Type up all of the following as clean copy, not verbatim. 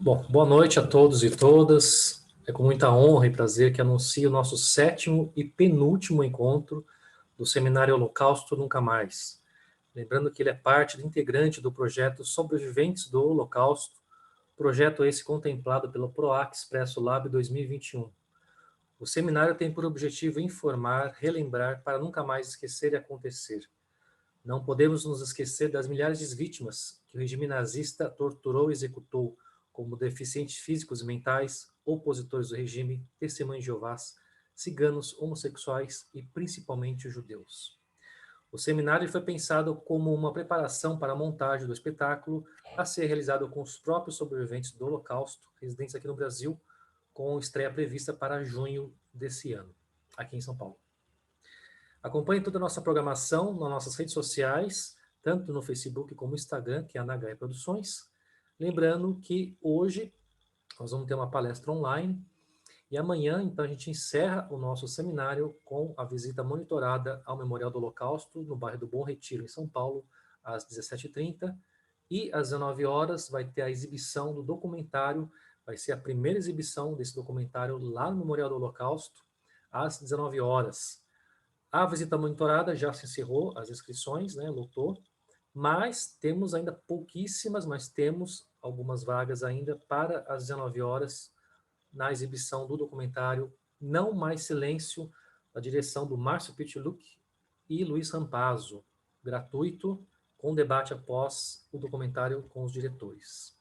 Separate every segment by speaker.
Speaker 1: Bom, boa noite a todos e todas. É com muita honra e prazer que anuncio o nosso sétimo e penúltimo encontro do Seminário Holocausto Nunca Mais. Lembrando que ele é parte integrante do projeto Sobreviventes do Holocausto, projeto esse contemplado pelo PROAC Expresso Lab 2021. O seminário tem por objetivo informar, relembrar, para nunca mais esquecer e acontecer. Não podemos nos esquecer das milhares de vítimas que o regime nazista torturou e executou, como deficientes físicos e mentais, opositores do regime, testemunhas de Jeovás, ciganos, homossexuais e principalmente os judeus. O seminário foi pensado como uma preparação para a montagem do espetáculo a ser realizado com os próprios sobreviventes do Holocausto, residentes aqui no Brasil, com estreia prevista para junho desse ano, aqui em São Paulo. Acompanhe toda a nossa programação nas nossas redes sociais, tanto no Facebook como no Instagram, que é a NHE Produções. Lembrando que hoje nós vamos ter uma palestra online e amanhã, então, a gente encerra o nosso seminário com a visita monitorada ao Memorial do Holocausto, no bairro do Bom Retiro, em São Paulo, às 17h30. E às 19 horas vai ter a exibição do documentário, vai ser a primeira exibição desse documentário lá no Memorial do Holocausto, às 19 horas. A visita monitorada já se encerrou, as inscrições, né, lotou, mas temos ainda pouquíssimas, mas temos algumas vagas ainda para as 19 horas na exibição do documentário Não Mais Silêncio, da direção do Márcio Pitluck e Luiz Rampazzo, gratuito, com debate após o documentário com os diretores.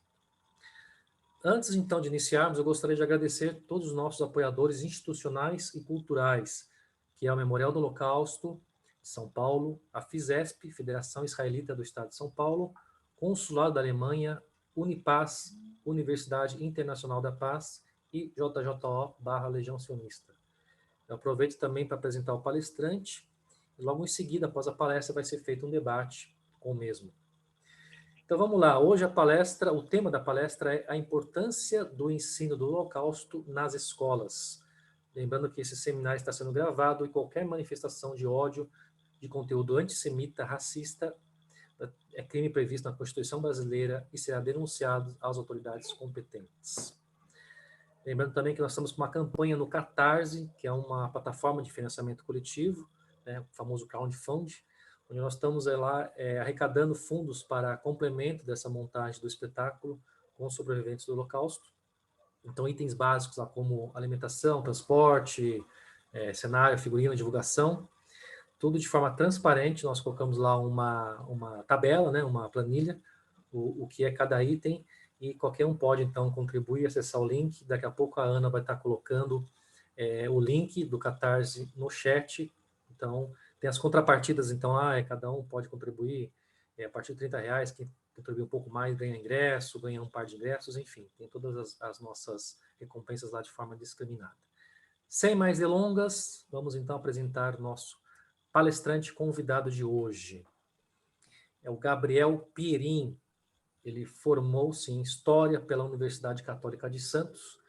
Speaker 1: Antes, então, de iniciarmos, eu gostaria de agradecer todos os nossos apoiadores institucionais e culturais, que é o Memorial do Holocausto de São Paulo, a FISESP, Federação Israelita do Estado de São Paulo, Consulado da Alemanha, Unipaz, Universidade Internacional da Paz e JJO/Legião Sionista. Eu aproveito também para apresentar o palestrante, e logo em seguida, após a palestra, vai ser feito um debate com o mesmo. Então vamos lá, hoje a palestra, o tema da palestra é a importância do ensino do Holocausto nas escolas. Lembrando que esse seminário está sendo gravado e qualquer manifestação de ódio, de conteúdo antissemita, racista, é crime previsto na Constituição Brasileira e será denunciado às autoridades competentes. Lembrando também que nós estamos com uma campanha no Catarse, que é uma plataforma de financiamento coletivo, né, o famoso crowdfunding, onde nós estamos lá arrecadando fundos para complemento dessa montagem do espetáculo com os sobreviventes do Holocausto. Então, itens básicos lá como alimentação, transporte, cenário, figurino, divulgação, tudo de forma transparente. Nós colocamos lá uma tabela, né, uma planilha, o que é cada item, e qualquer um pode, então, contribuir, acessar o link. Daqui a pouco a Ana vai estar colocando o link do Catarse no chat. Então, tem as contrapartidas, então, cada um pode contribuir a partir de R$ 30, quem contribuir um pouco mais ganha ingresso, ganha um par de ingressos, enfim, tem todas as nossas recompensas lá de forma discriminada. Sem mais delongas, vamos então apresentar o nosso palestrante convidado de hoje. É o Gabriel Pierin. Ele formou-se em História pela Universidade Católica de Santos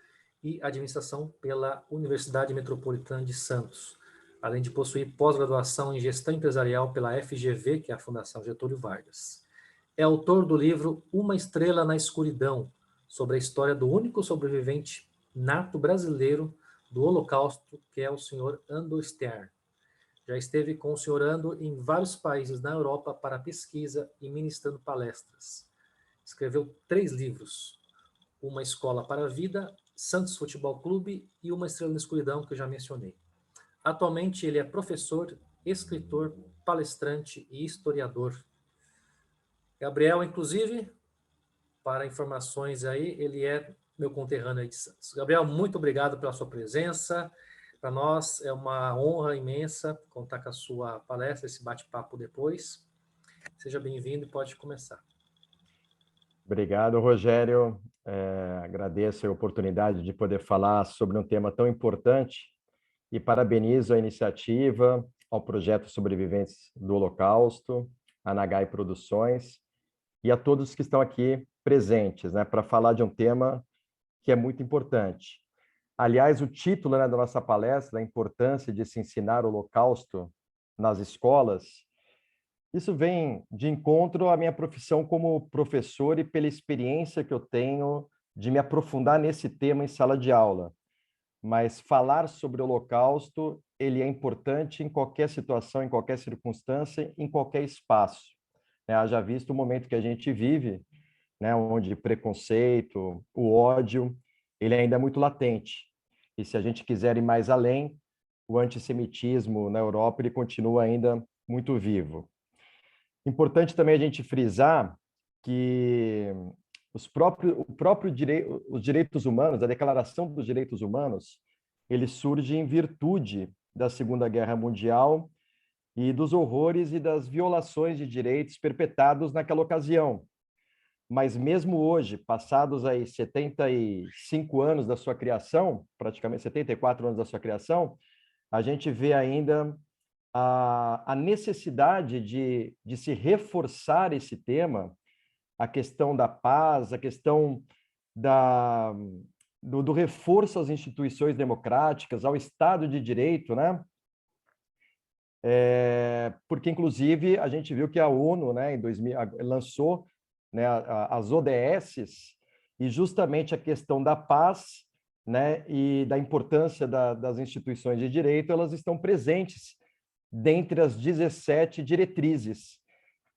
Speaker 1: e Administração pela Universidade Metropolitana de Santos, além de possuir pós-graduação em Gestão Empresarial pela FGV, que é a Fundação Getúlio Vargas. É autor do livro Uma Estrela na Escuridão, sobre a história do único sobrevivente nato brasileiro do Holocausto, que é o senhor Ando Stern. Já esteve com o senhor Ando em vários países na Europa para pesquisa e ministrando palestras. Escreveu 3 livros, Uma Escola para a Vida, Santos Futebol Clube e Uma Estrela na Escuridão, que eu já mencionei. Atualmente ele é professor, escritor, palestrante e historiador. Gabriel, inclusive, para informações aí, ele é meu conterrâneo aí de Santos. Gabriel, muito obrigado pela sua presença. Para nós é uma honra imensa contar com a sua palestra, esse bate-papo depois. Seja bem-vindo e pode começar.
Speaker 2: Obrigado, Rogério. Agradeço a oportunidade de poder falar sobre um tema tão importante e parabenizo a iniciativa, ao projeto Sobreviventes do Holocausto, a Nagai Produções e a todos que estão aqui presentes, né, para falar de um tema que é muito importante. Aliás, o título, né, da nossa palestra, a importância de se ensinar o Holocausto nas escolas, isso vem de encontro à minha profissão como professor e pela experiência que eu tenho de me aprofundar nesse tema em sala de aula, mas falar sobre o Holocausto, ele é importante em qualquer situação, em qualquer circunstância, em qualquer espaço. Haja visto o momento que a gente vive, né, onde preconceito, o ódio, ele ainda é muito latente. E se a gente quiser ir mais além, o antissemitismo na Europa ele continua ainda muito vivo. Importante também a gente frisar que os direitos humanos, a Declaração dos Direitos Humanos, ele surge em virtude da Segunda Guerra Mundial e dos horrores e das violações de direitos perpetrados naquela ocasião. Mas mesmo hoje, passados aí 75 anos da sua criação, praticamente 74 anos da sua criação, a gente vê ainda a necessidade de se reforçar esse tema, a questão da paz, a questão do reforço às instituições democráticas, ao Estado de Direito, né? Porque, inclusive, a gente viu que a ONU, né, em 2000, lançou, né, as ODSs, e justamente a questão da paz, né, e da importância das instituições de direito, elas estão presentes dentre as 17 diretrizes.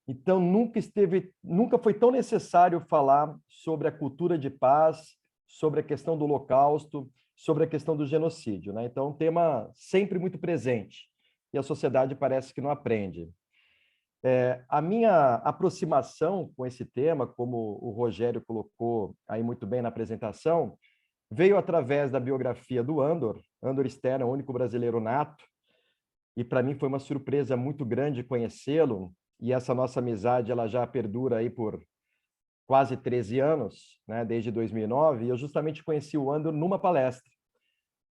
Speaker 2: Então, nunca foi tão necessário falar sobre a cultura de paz, sobre a questão do Holocausto, sobre a questão do genocídio, né? Então, um tema sempre muito presente, e a sociedade parece que não aprende. A minha aproximação com esse tema, como o Rogério colocou aí muito bem na apresentação, veio através da biografia do Andor Stern, o único brasileiro nato, e para mim foi uma surpresa muito grande conhecê-lo, e essa nossa amizade ela já perdura aí por quase 13 anos, né, desde 2009, e eu justamente conheci o Andor numa palestra.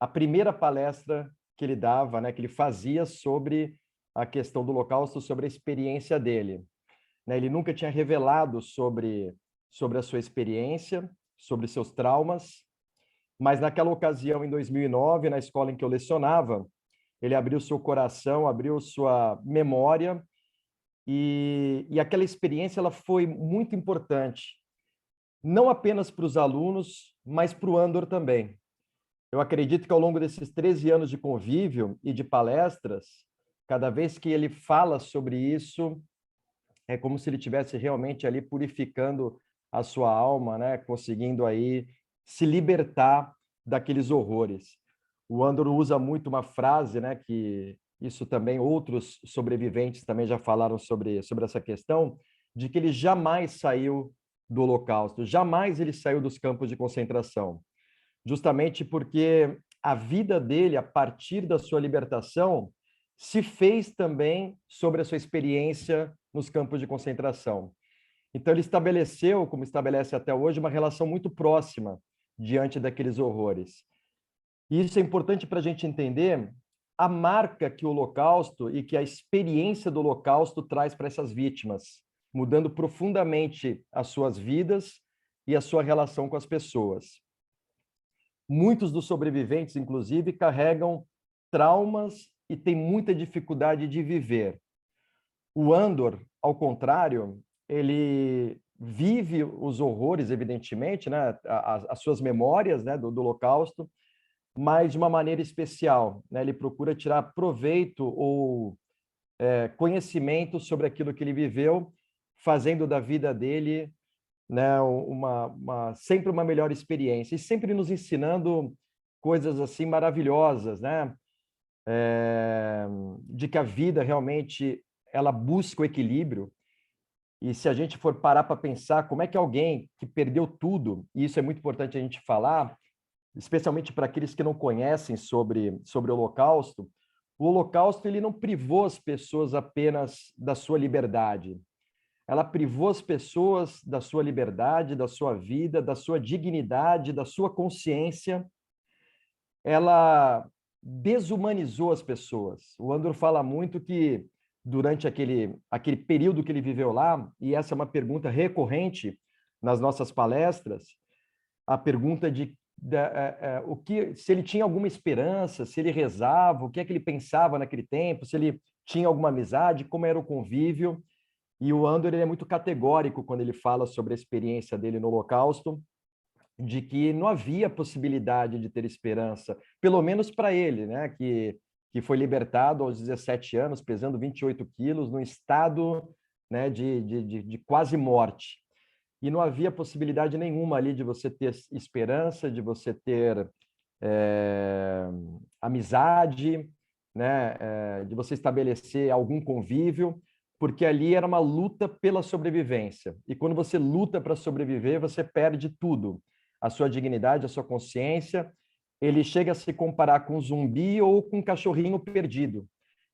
Speaker 2: A primeira palestra que ele dava, né, que ele fazia sobre a questão do Holocausto, sobre a experiência dele. Ele nunca tinha revelado sobre a sua experiência, sobre seus traumas, mas naquela ocasião, em 2009, na escola em que eu lecionava, ele abriu seu coração, abriu sua memória, e aquela experiência ela foi muito importante, não apenas para os alunos, mas para o Andor também. Eu acredito que ao longo desses 13 anos de convívio e de palestras, cada vez que ele fala sobre isso, é como se ele estivesse realmente ali purificando a sua alma, né? Conseguindo aí se libertar daqueles horrores. O Andor usa muito uma frase, né? Que isso também outros sobreviventes também já falaram sobre essa questão, de que ele jamais saiu do Holocausto, jamais ele saiu dos campos de concentração, justamente porque a vida dele, a partir da sua libertação, se fez também sobre a sua experiência nos campos de concentração. Então, ele estabeleceu, como estabelece até hoje, uma relação muito próxima diante daqueles horrores. E isso é importante para a gente entender a marca que o Holocausto e que a experiência do Holocausto traz para essas vítimas, mudando profundamente as suas vidas e a sua relação com as pessoas. Muitos dos sobreviventes, inclusive, carregam traumas e têm muita dificuldade de viver. O Andor, ao contrário, ele vive os horrores, evidentemente, né, as suas memórias, né, do Holocausto, mas de uma maneira especial, né? Ele procura tirar proveito ou conhecimento sobre aquilo que ele viveu, fazendo da vida dele, né, sempre uma melhor experiência, e sempre nos ensinando coisas assim maravilhosas, né? De que a vida realmente ela busca o equilíbrio. E se a gente for parar para pensar como é que alguém que perdeu tudo, e isso é muito importante a gente falar, especialmente para aqueles que não conhecem sobre o Holocausto ele não privou as pessoas apenas da sua liberdade. Ela privou as pessoas da sua liberdade, da sua vida, da sua dignidade, da sua consciência. Ela desumanizou as pessoas. O Andor fala muito que durante aquele período que ele viveu lá, e essa é uma pergunta recorrente nas nossas palestras, a pergunta de se ele tinha alguma esperança, se ele rezava, o que é que ele pensava naquele tempo, se ele tinha alguma amizade, como era o convívio. E o Andor ele é muito categórico quando ele fala sobre a experiência dele no Holocausto. de que não havia possibilidade de ter esperança, pelo menos para ele, né, que foi libertado aos 17 anos, pesando 28 quilos, num estado, né, de quase morte. E não havia possibilidade nenhuma ali de você ter esperança, de você ter amizade, né, de você estabelecer algum convívio, porque ali era uma luta pela sobrevivência. E quando você luta para sobreviver, você perde tudo. A sua dignidade, a sua consciência. Ele chega a se comparar com um zumbi ou com um cachorrinho perdido,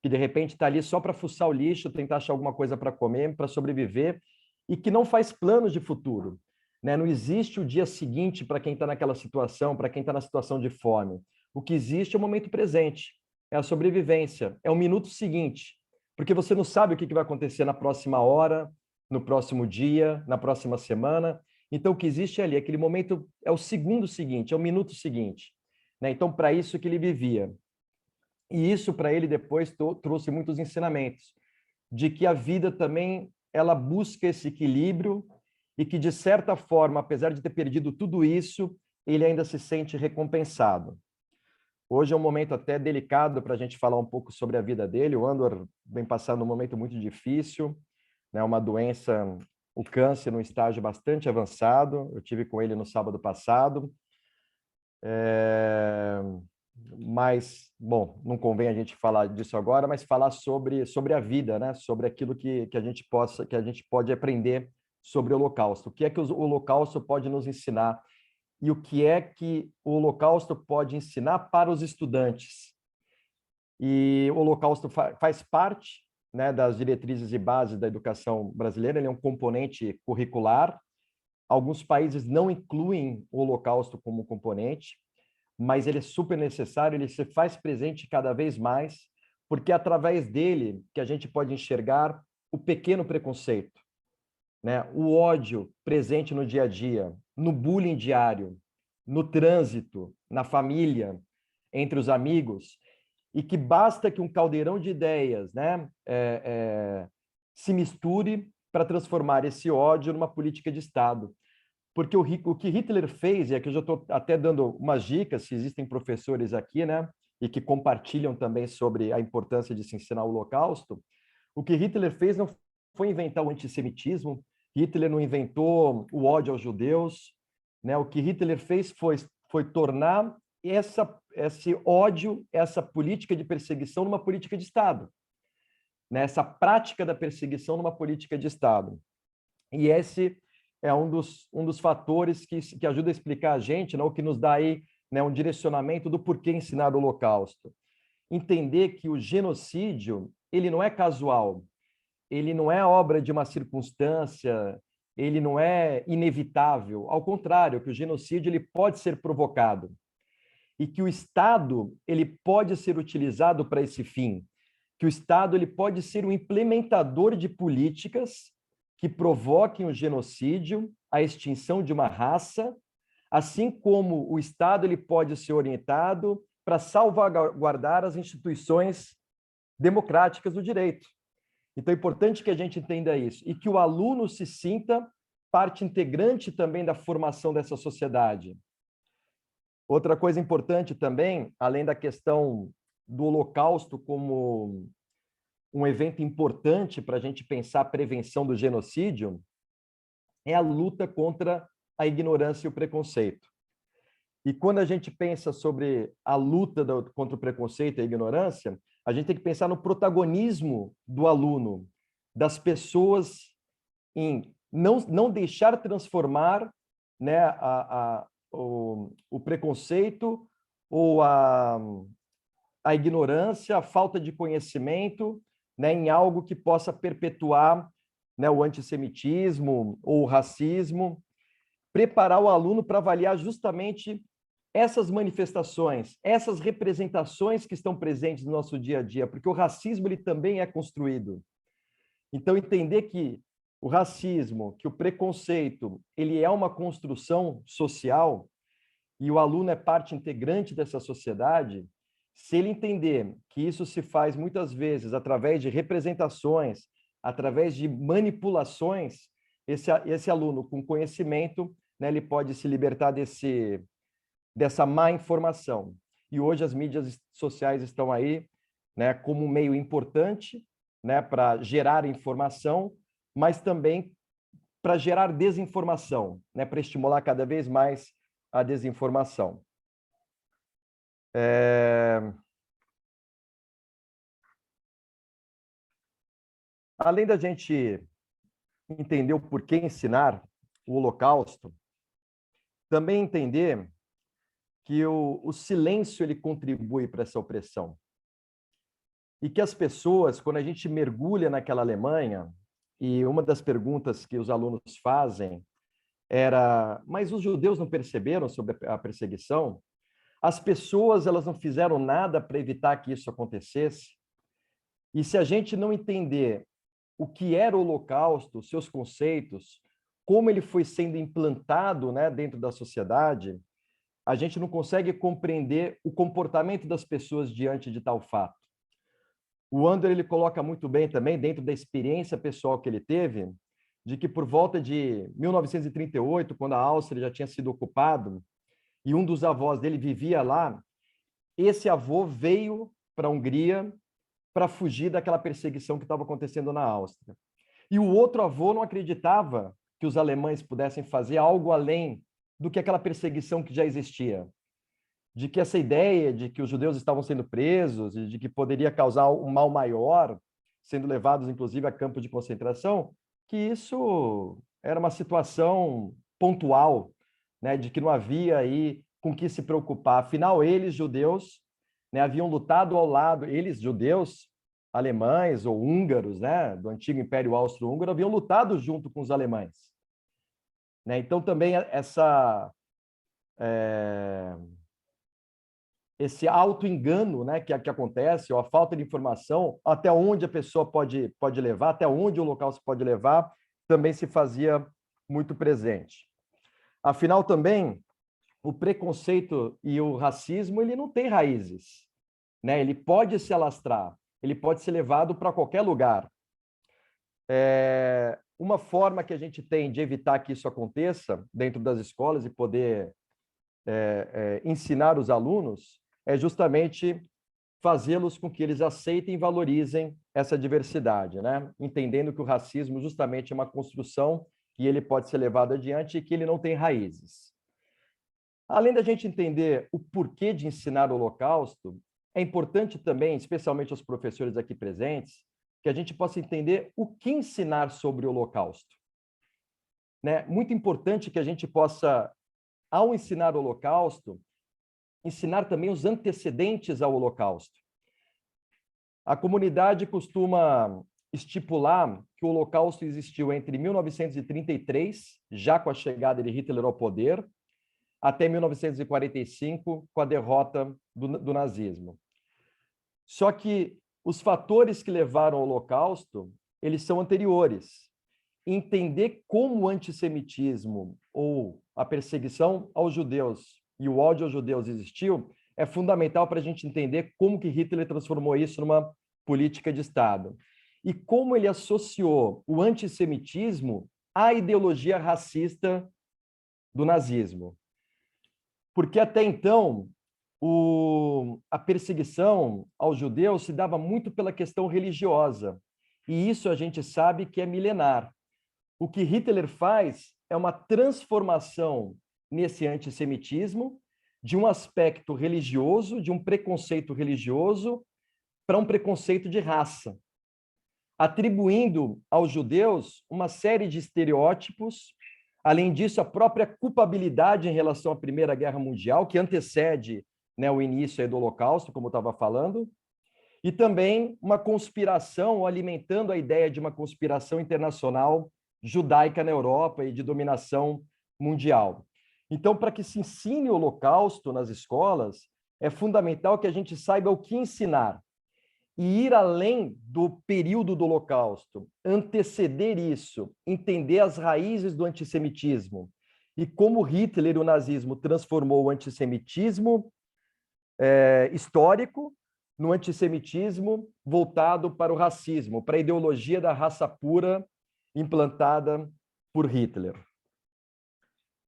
Speaker 2: que de repente está ali só para fuçar o lixo, tentar achar alguma coisa para comer, para sobreviver, e que não faz planos de futuro. Né? Não existe o dia seguinte para quem está naquela situação, para quem está na situação de fome. O que existe é o momento presente, é a sobrevivência, é o minuto seguinte, porque você não sabe o que vai acontecer na próxima hora, no próximo dia, na próxima semana. Então, o que existe ali, aquele momento, é o segundo seguinte, é o minuto seguinte. Né? Então, para isso que ele vivia. E isso, para ele, depois trouxe muitos ensinamentos, de que a vida também ela busca esse equilíbrio e que, de certa forma, apesar de ter perdido tudo isso, ele ainda se sente recompensado. Hoje é um momento até delicado para a gente falar um pouco sobre a vida dele. O Andor vem passando um momento muito difícil, né? Uma doença, o câncer, num estágio bastante avançado. Eu tive com ele no sábado passado. Mas, bom, não convém a gente falar disso agora, mas falar sobre a vida, né? Sobre aquilo que a gente pode aprender sobre o Holocausto. O que é que o Holocausto pode nos ensinar? E o que é que o Holocausto pode ensinar para os estudantes? E o Holocausto faz parte, né, das diretrizes e bases da educação brasileira, ele é um componente curricular. Alguns países não incluem o Holocausto como componente, mas ele é super necessário, ele se faz presente cada vez mais, porque é através dele que a gente pode enxergar o pequeno preconceito, né? O ódio presente no dia a dia, no bullying diário, no trânsito, na família, entre os amigos, e que basta que um caldeirão de ideias, né, se misture para transformar esse ódio numa política de Estado. Porque o que Hitler fez, e aqui eu já estou até dando umas dicas, se existem professores aqui, né, e que compartilham também sobre a importância de se ensinar o Holocausto, o que Hitler fez não foi inventar o antissemitismo, Hitler não inventou o ódio aos judeus, né? O que Hitler fez foi tornar esse ódio, essa política de perseguição numa política de Estado, né? Essa prática da perseguição numa política de Estado. E esse é um dos fatores que ajuda a explicar a gente, né? O que nos dá aí, né, um direcionamento do porquê ensinar o Holocausto. Entender que o genocídio ele não é casual, ele não é obra de uma circunstância, ele não é inevitável. Ao contrário, que o genocídio ele pode ser provocado e que o Estado ele pode ser utilizado para esse fim, que o Estado ele pode ser um implementador de políticas que provoquem o genocídio, a extinção de uma raça, assim como o Estado ele pode ser orientado para salvaguardar as instituições democráticas do direito. Então, é importante que a gente entenda isso e que o aluno se sinta parte integrante também da formação dessa sociedade. Outra coisa importante também, além da questão do Holocausto como um evento importante para a gente pensar a prevenção do genocídio, é a luta contra a ignorância e o preconceito. E quando a gente pensa sobre a luta contra o preconceito e a ignorância, a gente tem que pensar no protagonismo do aluno, das pessoas, em não deixar transformar, né, o preconceito ou a ignorância, a falta de conhecimento, né, em algo que possa perpetuar, né, o antissemitismo ou o racismo. Preparar o aluno para avaliar justamente essas manifestações, essas representações que estão presentes no nosso dia a dia, porque o racismo ele também é construído. Então, entender que o racismo, que o preconceito, ele é uma construção social e o aluno é parte integrante dessa sociedade, se ele entender que isso se faz muitas vezes através de representações, através de manipulações, esse aluno com conhecimento né, ele pode se libertar dessa má informação. E hoje as mídias sociais estão aí, né, como um meio importante, né, para gerar informação, mas também para gerar desinformação, né, para estimular cada vez mais a desinformação. Além da gente entender o porquê ensinar o Holocausto, também entender que o silêncio ele contribui para essa opressão. E que as pessoas, quando a gente mergulha naquela Alemanha, e uma das perguntas que os alunos fazem era: mas os judeus não perceberam sobre a perseguição? As pessoas elas não fizeram nada para evitar que isso acontecesse? E se a gente não entender o que era o Holocausto, seus conceitos, como ele foi sendo implantado, né, dentro da sociedade, a gente não consegue compreender o comportamento das pessoas diante de tal fato. O André ele coloca muito bem também, dentro da experiência pessoal que ele teve, de que por volta de 1938, quando a Áustria já tinha sido ocupada, e um dos avós dele vivia lá, esse avô veio para a Hungria para fugir daquela perseguição que estava acontecendo na Áustria. E o outro avô não acreditava que os alemães pudessem fazer algo além do que aquela perseguição que já existia. De que essa ideia de que os judeus estavam sendo presos e de que poderia causar um mal maior, sendo levados, inclusive, a campos de concentração, que isso era uma situação pontual, né, de que não havia aí com que se preocupar. Afinal, eles, judeus, né, haviam lutado ao lado, eles, judeus, alemães ou húngaros, né, do antigo Império Austro-Húngaro, haviam lutado junto com os alemães. Né? Então, também esse auto-engano, né, que acontece, ou a falta de informação, até onde a pessoa pode levar, até onde o local se pode levar, também se fazia muito presente. Afinal, também, o preconceito e o racismo, ele não tem raízes, né? Ele pode se alastrar, ele pode ser levado para qualquer lugar. Uma forma que a gente tem de evitar que isso aconteça dentro das escolas e poder ensinar os alunos é justamente fazê-los com que eles aceitem e valorizem essa diversidade, né? Entendendo que o racismo justamente é uma construção e ele pode ser levado adiante e que ele não tem raízes. Além da gente entender o porquê de ensinar o Holocausto, é importante também, especialmente aos professores aqui presentes, que a gente possa entender o que ensinar sobre o Holocausto. Né? Muito importante que a gente possa, ao ensinar o Holocausto, ensinar também os antecedentes ao Holocausto. A comunidade costuma estipular que o Holocausto existiu entre 1933, já com a chegada de Hitler ao poder, até 1945, com a derrota do nazismo. Só que os fatores que levaram ao Holocausto, eles são anteriores. Entender como o antissemitismo ou a perseguição aos judeus e o ódio aos judeus existiu é fundamental para a gente entender como que Hitler transformou isso numa política de Estado. E como ele associou o antissemitismo à ideologia racista do nazismo. Porque até então, a perseguição aos judeus se dava muito pela questão religiosa. E isso a gente sabe que é milenar. O que Hitler faz é uma transformação nesse antissemitismo de um aspecto religioso, de um preconceito religioso, para um preconceito de raça, atribuindo aos judeus uma série de estereótipos. Além disso, a própria culpabilidade em relação à Primeira Guerra Mundial, que antecede, né, o início do Holocausto, como eu estava falando, e também uma conspiração, alimentando a ideia de uma conspiração internacional judaica na Europa e de dominação mundial. Então, para que se ensine o Holocausto nas escolas, é fundamental que a gente saiba o que ensinar e ir além do período do Holocausto, anteceder isso, entender as raízes do antissemitismo e como Hitler e o nazismo transformou o antissemitismo histórico no antissemitismo voltado para o racismo, para a ideologia da raça pura implantada por Hitler.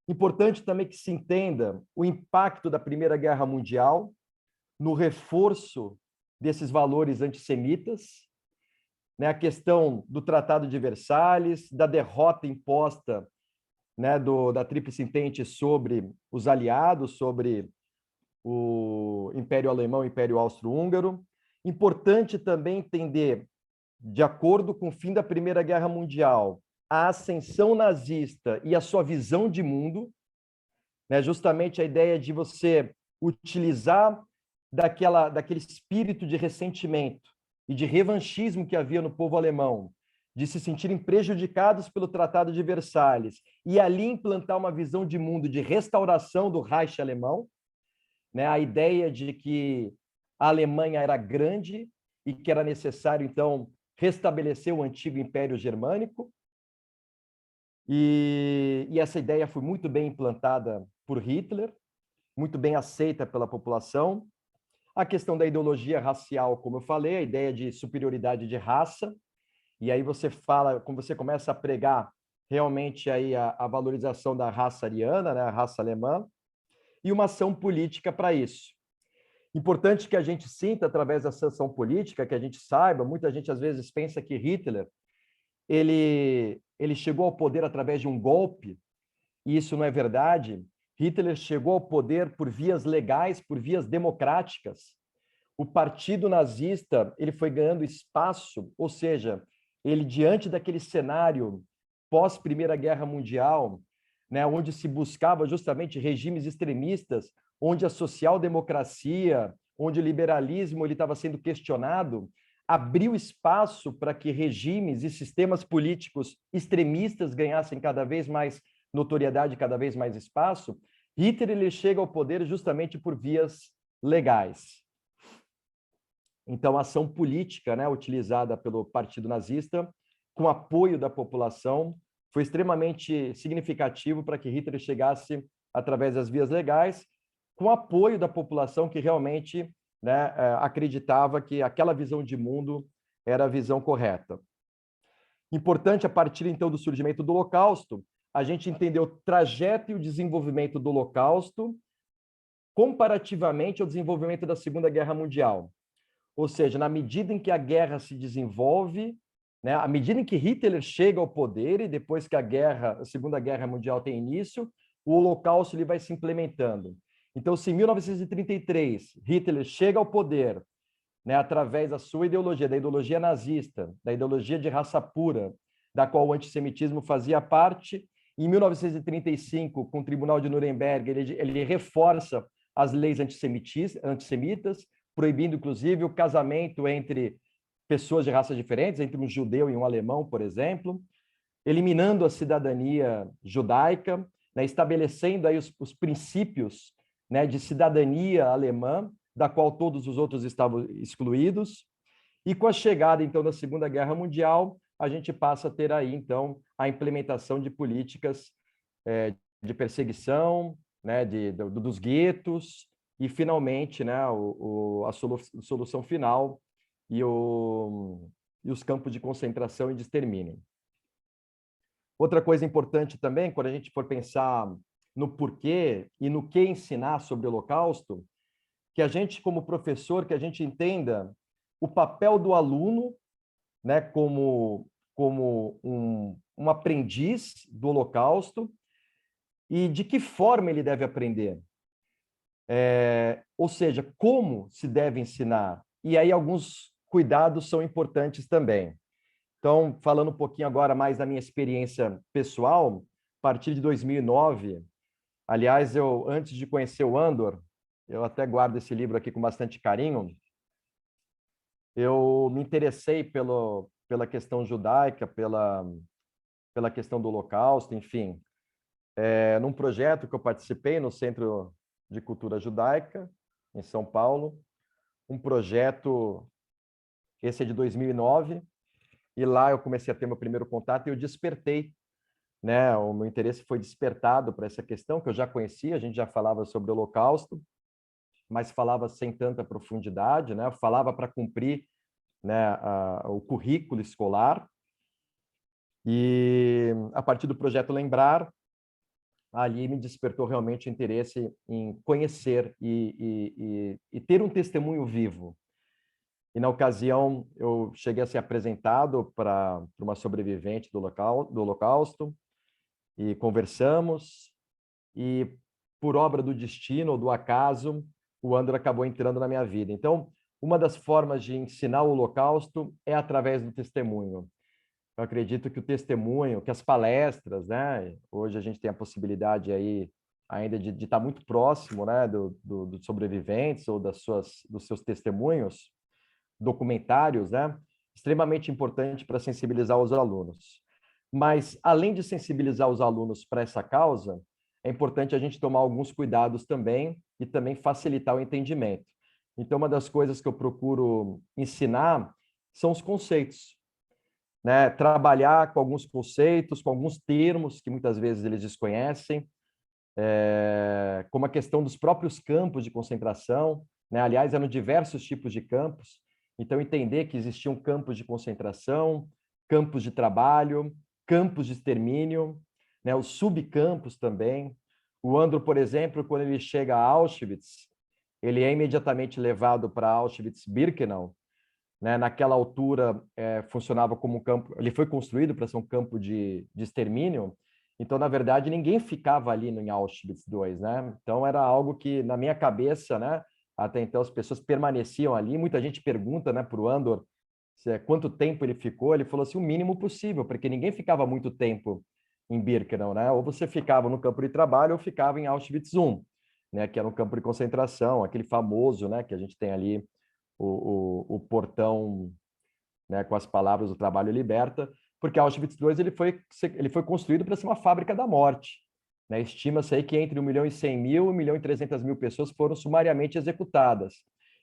Speaker 2: Importante também que se entenda o impacto da Primeira Guerra Mundial no reforço desses valores antissemitas, né, a questão do Tratado de Versalhes, da derrota imposta, né, da Tríplice Entente sobre os aliados, sobre o Império Alemão e o Império Austro-Húngaro. Importante também entender, de acordo com o fim da Primeira Guerra Mundial, a ascensão nazista e a sua visão de mundo, né, justamente a ideia de você utilizar daquele espírito de ressentimento e de revanchismo que havia no povo alemão, de se sentirem prejudicados pelo Tratado de Versalhes, e ali implantar uma visão de mundo de restauração do Reich alemão, né? A ideia de que a Alemanha era grande e que era necessário, então, restabelecer o antigo Império Germânico. E essa ideia foi muito bem implantada por Hitler, muito bem aceita pela população. A questão da ideologia racial, como eu falei, a ideia de superioridade de raça, e aí você fala, como você começa a pregar realmente aí a valorização da raça ariana, né, a raça alemã, e uma ação política para isso. Importante que a gente sinta através dessa ação política, que a gente saiba, muita gente às vezes pensa que Hitler ele chegou ao poder através de um golpe, e isso não é verdade. Hitler chegou ao poder por vias legais, por vias democráticas. O partido nazista ele foi ganhando espaço, ou seja, ele diante daquele cenário pós Primeira Guerra Mundial, né, onde se buscava justamente regimes extremistas, onde a social-democracia, onde o liberalismo ele estava sendo questionado, abriu espaço para que regimes e sistemas políticos extremistas ganhassem cada vez mais notoriedade, cada vez mais espaço. Hitler ele chega ao poder justamente por vias legais. Então, a ação política, né, utilizada pelo Partido Nazista, com apoio da população, foi extremamente significativo para que Hitler chegasse através das vias legais, com apoio da população que realmente, né, acreditava que aquela visão de mundo era a visão correta. Importante, a partir, então, do surgimento do Holocausto, a gente entender o trajeto e o desenvolvimento do Holocausto comparativamente ao desenvolvimento da Segunda Guerra Mundial. Ou seja, na medida em que a guerra se desenvolve, né, à medida em que Hitler chega ao poder e depois que a Segunda Guerra Mundial tem início, o Holocausto ele vai se implementando. Então, se em 1933 Hitler chega ao poder, né, através da sua ideologia, da ideologia nazista, da ideologia de raça pura, da qual o antissemitismo fazia parte, em 1935, com o Tribunal de Nuremberg, ele reforça as leis antissemitas, proibindo, inclusive, o casamento entre pessoas de raças diferentes, entre um judeu e um alemão, por exemplo, eliminando a cidadania judaica, né, estabelecendo aí os princípios, né, de cidadania alemã, da qual todos os outros estavam excluídos. E com a chegada, então, da Segunda Guerra Mundial, a gente passa a ter aí, então, a implementação de políticas de perseguição, né, dos guetos, e, finalmente, né, a solução final e os campos de concentração e de extermínio. Outra coisa importante também, quando a gente for pensar no porquê e no que ensinar sobre o Holocausto, que a gente, como professor, que a gente entenda o papel do aluno, né, como um aprendiz do Holocausto e de que forma ele deve aprender. Ou seja, como se deve ensinar. E aí alguns cuidados são importantes também. Então, falando um pouquinho agora mais da minha experiência pessoal, a partir de 2009, aliás, antes de conhecer o Andor, eu até guardo esse livro aqui com bastante carinho, eu me interessei pela questão judaica, pela questão do Holocausto, enfim, num projeto que eu participei no Centro de Cultura Judaica, em São Paulo, um projeto, esse é de 2009, e lá eu comecei a ter meu primeiro contato e eu despertei, né? O meu interesse foi despertado para essa questão, que eu já conhecia, a gente já falava sobre o Holocausto, mas falava sem tanta profundidade, né? Falava para cumprir, né, o currículo escolar. E a partir do projeto Lembrar, ali me despertou realmente o interesse em conhecer e ter um testemunho vivo. E na ocasião eu cheguei a ser apresentado para uma sobrevivente do Holocausto e conversamos, e por obra do destino ou do acaso, o Andor acabou entrando na minha vida. Então, uma das formas de ensinar o Holocausto é através do testemunho. Eu acredito que o testemunho, que as palestras, né? Hoje a gente tem a possibilidade aí ainda de estar muito próximo, né, dos sobreviventes ou dos seus testemunhos, documentários, né? Extremamente importante para sensibilizar os alunos. Mas, além de sensibilizar os alunos para essa causa, é importante a gente tomar alguns cuidados também e também facilitar o entendimento. Então, uma das coisas que eu procuro ensinar são os conceitos, né? Trabalhar com alguns conceitos, com alguns termos que muitas vezes eles desconhecem, como a questão dos próprios campos de concentração, né? Aliás, eram diversos tipos de campos. Então, entender que existiam campos de concentração, campos de trabalho, campos de extermínio, né? Os subcampos também. O Andro, por exemplo, quando ele chega a Auschwitz, ele é imediatamente levado para Auschwitz-Birkenau, né? Naquela altura, funcionava como um campo, ele foi construído para ser um campo de extermínio, então, na verdade, ninguém ficava ali em Auschwitz II, né? Então, era algo que, na minha cabeça, né, até então, as pessoas permaneciam ali. Muita gente pergunta, né, para o Andor quanto tempo ele ficou. Ele falou assim, o mínimo possível, porque ninguém ficava muito tempo em Birkenau, né? Ou você ficava no campo de trabalho ou ficava em Auschwitz I, né, que era um campo de concentração, aquele famoso, né, que a gente tem ali o portão, né, com as palavras "o trabalho liberta", porque Auschwitz II ele foi construído para ser uma fábrica da morte, né? Estima-se aí que entre 1.100.000 e 1.300.000 pessoas foram sumariamente executadas.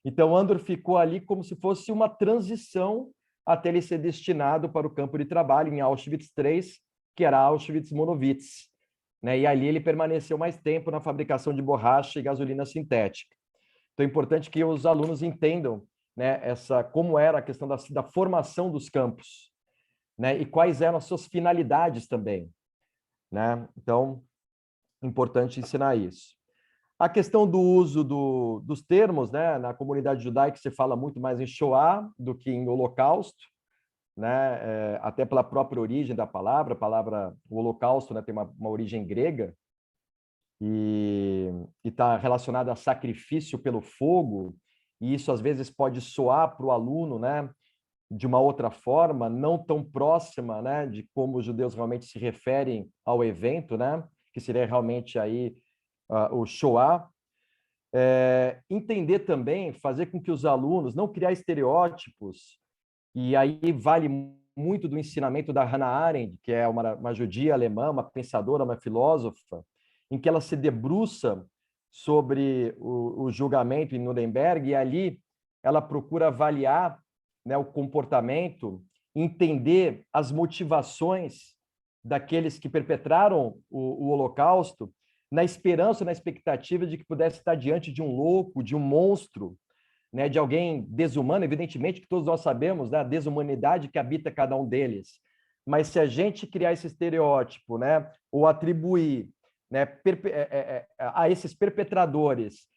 Speaker 2: Então, Andor ficou ali como se fosse uma transição até ele ser destinado para o campo de trabalho em Auschwitz III, que era Auschwitz-Monowitz, né? E ali ele permaneceu mais tempo na fabricação de borracha e gasolina sintética. Então, é importante que os alunos entendam, né, como era a questão da formação dos campos, né, e quais eram as suas finalidades também, né? Então, importante ensinar isso. A questão do uso dos termos, né, na comunidade judaica se fala muito mais em Shoah do que em Holocausto, né, até pela própria origem da palavra. A palavra o Holocausto, né, tem uma origem grega e está relacionada a sacrifício pelo fogo, e isso às vezes pode soar para o aluno, né, de uma outra forma, não tão próxima, né, de como os judeus realmente se referem ao evento, né, que seria realmente aí o Shoah. Entender também, fazer com que os alunos não criar estereótipos, e aí vale muito do ensinamento da Hannah Arendt, que é uma judia alemã, uma pensadora, uma filósofa, em que ela se debruça sobre o julgamento em Nuremberg, e ali ela procura avaliar, né, o comportamento, entender as motivações daqueles que perpetraram o Holocausto, na esperança, na expectativa de que pudesse estar diante de um louco, de um monstro, né, de alguém desumano. Evidentemente que todos nós sabemos, né, a desumanidade que habita cada um deles. Mas se a gente criar esse estereótipo, né, ou atribuir, né, a esses perpetradores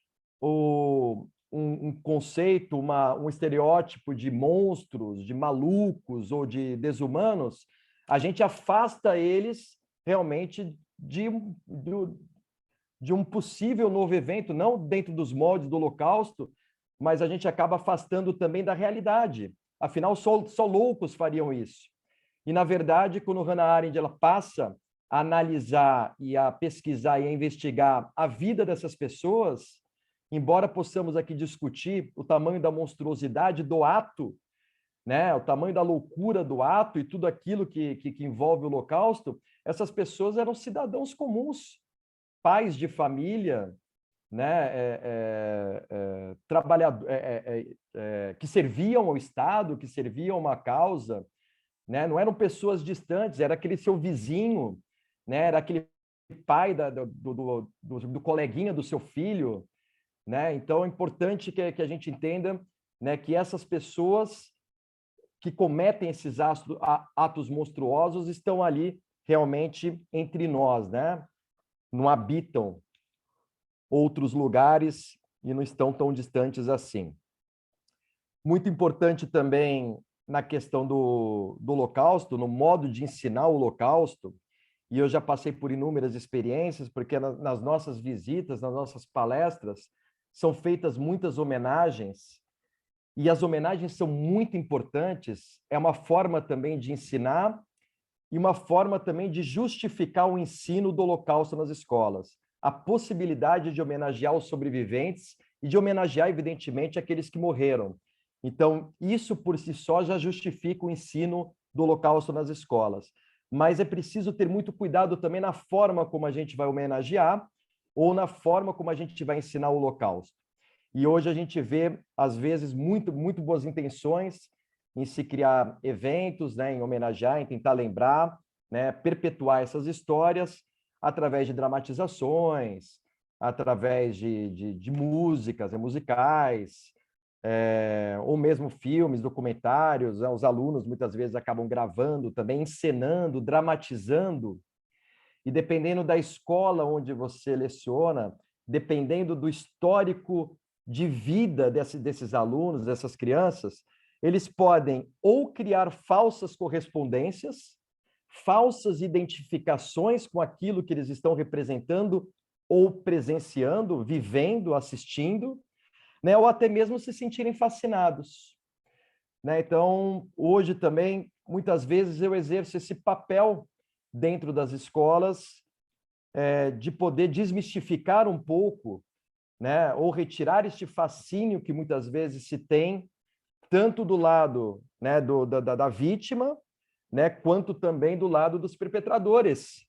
Speaker 2: um conceito, um estereótipo de monstros, de malucos ou de desumanos, a gente afasta eles realmente de um possível novo evento, não dentro dos moldes do Holocausto, mas a gente acaba afastando também da realidade. Afinal, só loucos fariam isso. E, na verdade, quando Hannah Arendt ela passa a analisar e a pesquisar e a investigar a vida dessas pessoas, embora possamos aqui discutir o tamanho da monstruosidade do ato, né, o tamanho da loucura do ato e tudo aquilo que envolve o Holocausto, essas pessoas eram cidadãos comuns, pais de família, né, que serviam ao Estado, que serviam a uma causa, né? Não eram pessoas distantes, era aquele seu vizinho, né? Era aquele pai do coleguinha do seu filho, né? Então é importante que a gente entenda, né, que essas pessoas que cometem esses atos monstruosos estão ali realmente entre nós, né? não habitam outros lugares e não estão tão distantes assim. Muito importante também na questão do Holocausto, no modo de ensinar o Holocausto, e eu já passei por inúmeras experiências, porque nas nossas visitas, nas nossas palestras, são feitas muitas homenagens, e as homenagens são muito importantes, é uma forma também de ensinar e uma forma também de justificar o ensino do Holocausto nas escolas. A possibilidade de homenagear os sobreviventes e de homenagear, evidentemente, aqueles que morreram. Então, isso por si só já justifica o ensino do Holocausto nas escolas. Mas é preciso ter muito cuidado também na forma como a gente vai homenagear ou na forma como a gente vai ensinar o Holocausto. E hoje a gente vê, às vezes, muito boas intenções em se criar eventos, né, em homenagear, em tentar lembrar, né, perpetuar essas histórias através de dramatizações, através de músicas, musicais, ou mesmo filmes, documentários. Né? Os alunos muitas vezes acabam gravando também, encenando, dramatizando, e dependendo da escola onde você leciona, dependendo do histórico de vida desses alunos, dessas crianças, eles podem ou criar falsas correspondências, falsas identificações com aquilo que eles estão representando ou presenciando, vivendo, assistindo, né? Ou até mesmo se sentirem fascinados. Né? Então, hoje também, muitas vezes, eu exerço esse papel dentro das escolas de poder desmistificar um pouco, né? Ou retirar este fascínio que muitas vezes se tem, tanto do lado, né, da vítima, né, quanto também do lado dos perpetradores,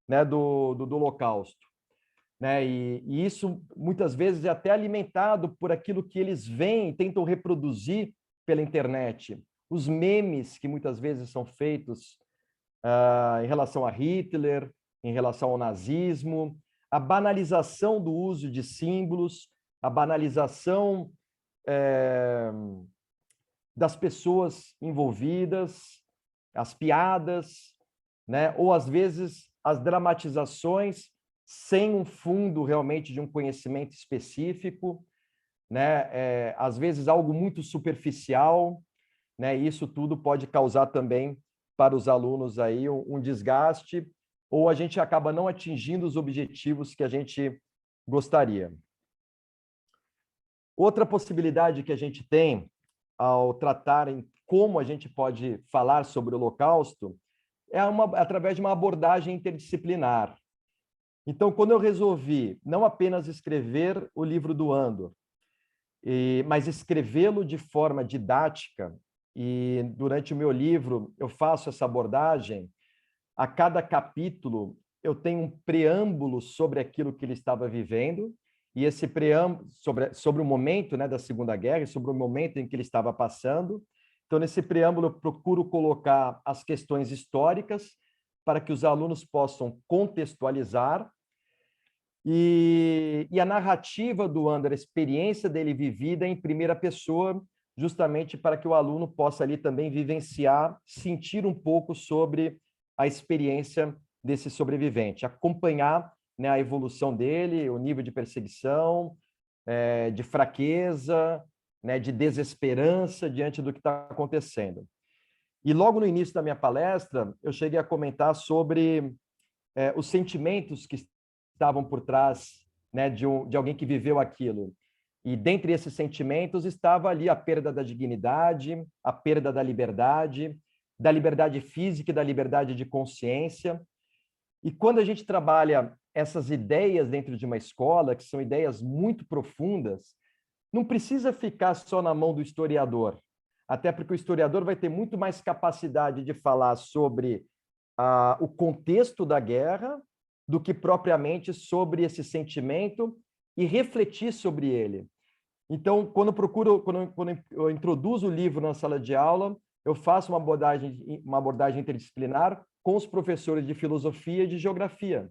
Speaker 2: né, do Holocausto. Né? E isso, muitas vezes, é até alimentado por aquilo que eles veem e tentam reproduzir pela internet. Os memes que muitas vezes são feitos em relação a Hitler, em relação ao nazismo, a banalização do uso de símbolos, a banalização das pessoas envolvidas, as piadas, né? Ou às vezes as dramatizações sem um fundo realmente de um conhecimento específico, né? Às vezes algo muito superficial, né? E isso tudo pode causar também para os alunos aí um desgaste, ou a gente acaba não atingindo os objetivos que a gente gostaria. Outra possibilidade que a gente tem ao tratar em como a gente pode falar sobre o Holocausto é através de uma abordagem interdisciplinar. Então, quando eu resolvi não apenas escrever o livro do Andor, mas escrevê-lo de forma didática, e durante o meu livro eu faço essa abordagem, a cada capítulo eu tenho um preâmbulo sobre aquilo que ele estava vivendo, e esse preâmbulo sobre o momento, né, da Segunda Guerra, sobre o momento em que ele estava passando. Então, nesse preâmbulo, eu procuro colocar as questões históricas para que os alunos possam contextualizar, e a narrativa do Andor, a experiência dele vivida em primeira pessoa, justamente para que o aluno possa ali também vivenciar, sentir um pouco sobre a experiência desse sobrevivente, acompanhar, né, a evolução dele, o nível de perseguição, de fraqueza, né, de desesperança diante do que está acontecendo. E logo no início da minha palestra, eu cheguei a comentar sobre os sentimentos que estavam por trás, né, de alguém que viveu aquilo. E dentre esses sentimentos estava ali a perda da dignidade, a perda da liberdade física e da liberdade de consciência. E quando a gente trabalha essas ideias dentro de uma escola, que são ideias muito profundas, não precisa ficar só na mão do historiador, até porque o historiador vai ter muito mais capacidade de falar sobre o contexto da guerra do que propriamente sobre esse sentimento e refletir sobre ele. Então, quando eu introduzo o livro na sala de aula, eu faço uma abordagem interdisciplinar com os professores de filosofia e de geografia.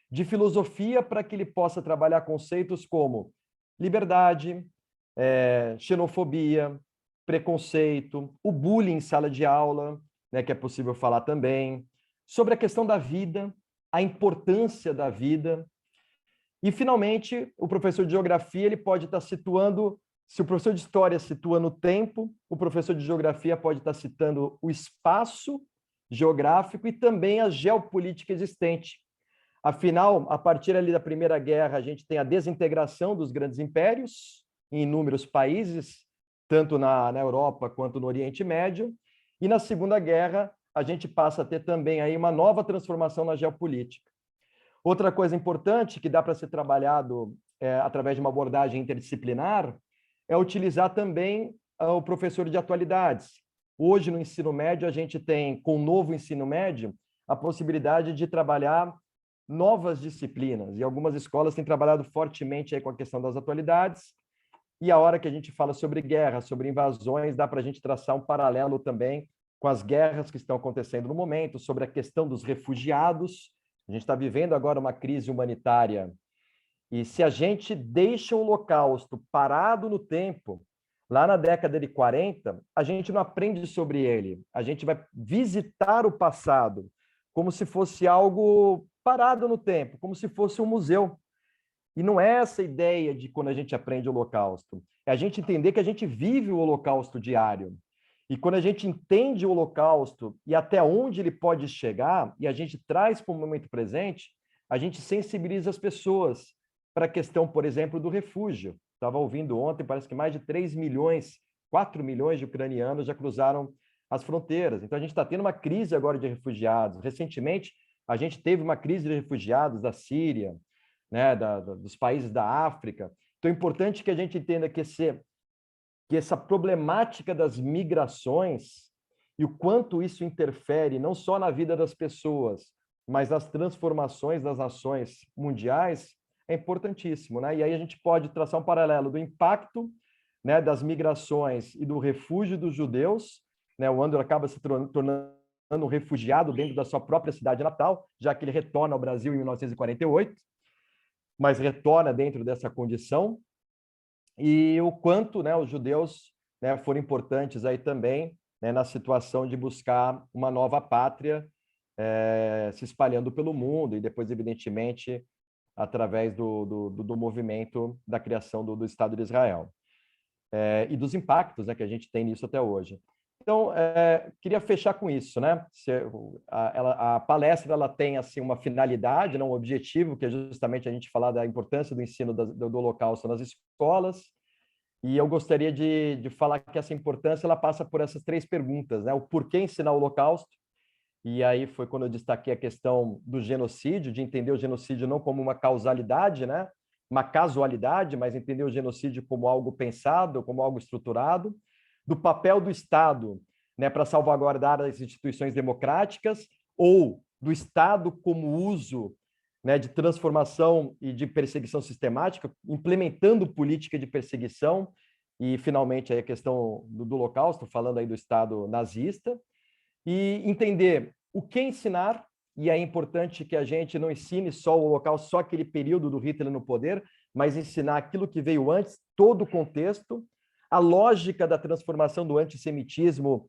Speaker 2: De filosofia, para que ele possa trabalhar conceitos como liberdade, xenofobia, preconceito, o bullying em sala de aula, né, que é possível falar também, sobre a questão da vida, a importância da vida. E, finalmente, o professor de geografia ele pode estar situando, se o professor de história situa no tempo, o professor de geografia pode estar citando o espaço geográfico e também a geopolítica existente. Afinal, a partir ali da Primeira Guerra, a gente tem a desintegração dos grandes impérios em inúmeros países, tanto na Europa quanto no Oriente Médio, e na Segunda Guerra a gente passa a ter também aí uma nova transformação na geopolítica. Outra coisa importante que dá para ser trabalhado através de uma abordagem interdisciplinar é utilizar também o professor de atualidades. Hoje, no ensino médio, a gente tem, com o novo ensino médio, a possibilidade de trabalhar novas disciplinas, e algumas escolas têm trabalhado fortemente aí com a questão das atualidades, e a hora que a gente fala sobre guerra, sobre invasões, dá para a gente traçar um paralelo também com as guerras que estão acontecendo no momento, sobre a questão dos refugiados. A gente está vivendo agora uma crise humanitária, e se a gente deixa o Holocausto parado no tempo, lá na década de 40, a gente não aprende sobre ele, a gente vai visitar o passado como se fosse algo parado no tempo, como se fosse um museu. E não é essa a ideia de quando a gente aprende o Holocausto. É a gente entender que a gente vive o Holocausto diário. E quando a gente entende o Holocausto e até onde ele pode chegar, e a gente traz para o momento presente, a gente sensibiliza as pessoas para a questão, por exemplo, do refúgio. Estava ouvindo ontem, parece que mais de 3 milhões, 4 milhões de ucranianos já cruzaram as fronteiras. Então, a gente está tendo uma crise agora de refugiados. Recentemente, a gente teve uma crise de refugiados da Síria, né, dos países da África. Então, é importante que a gente entenda que essa problemática das migrações e o quanto isso interfere não só na vida das pessoas, mas nas transformações das nações mundiais, é importantíssimo, né? E aí a gente pode traçar um paralelo do impacto, né, das migrações e do refúgio dos judeus, né? O Andor acaba se tornando um refugiado dentro da sua própria cidade natal, já que ele retorna ao Brasil em 1948, mas retorna dentro dessa condição, e o quanto, né, os judeus, né, foram importantes aí também, né, na situação de buscar uma nova pátria, se espalhando pelo mundo, e depois, evidentemente, através do movimento da criação do Estado de Israel. E dos impactos, né, que a gente tem nisso até hoje. Então, queria fechar com isso, né? A palestra ela tem assim uma finalidade, né, um objetivo, que é justamente a gente falar da importância do ensino do Holocausto nas escolas. E eu gostaria de falar que essa importância ela passa por essas 3 perguntas, né? O porquê ensinar o Holocausto? E aí foi quando eu destaquei a questão do genocídio, de entender o genocídio não como uma causalidade, né? Uma casualidade, mas entender o genocídio como algo pensado, como algo estruturado, do papel do Estado, né, para salvaguardar as instituições democráticas, ou do Estado como uso, né, de transformação e de perseguição sistemática, implementando política de perseguição, e finalmente aí a questão do Holocausto, falando aí do Estado nazista, e entender o que ensinar, e é importante que a gente não ensine só o Holocausto, só aquele período do Hitler no poder, mas ensinar aquilo que veio antes, todo o contexto, a lógica da transformação do antissemitismo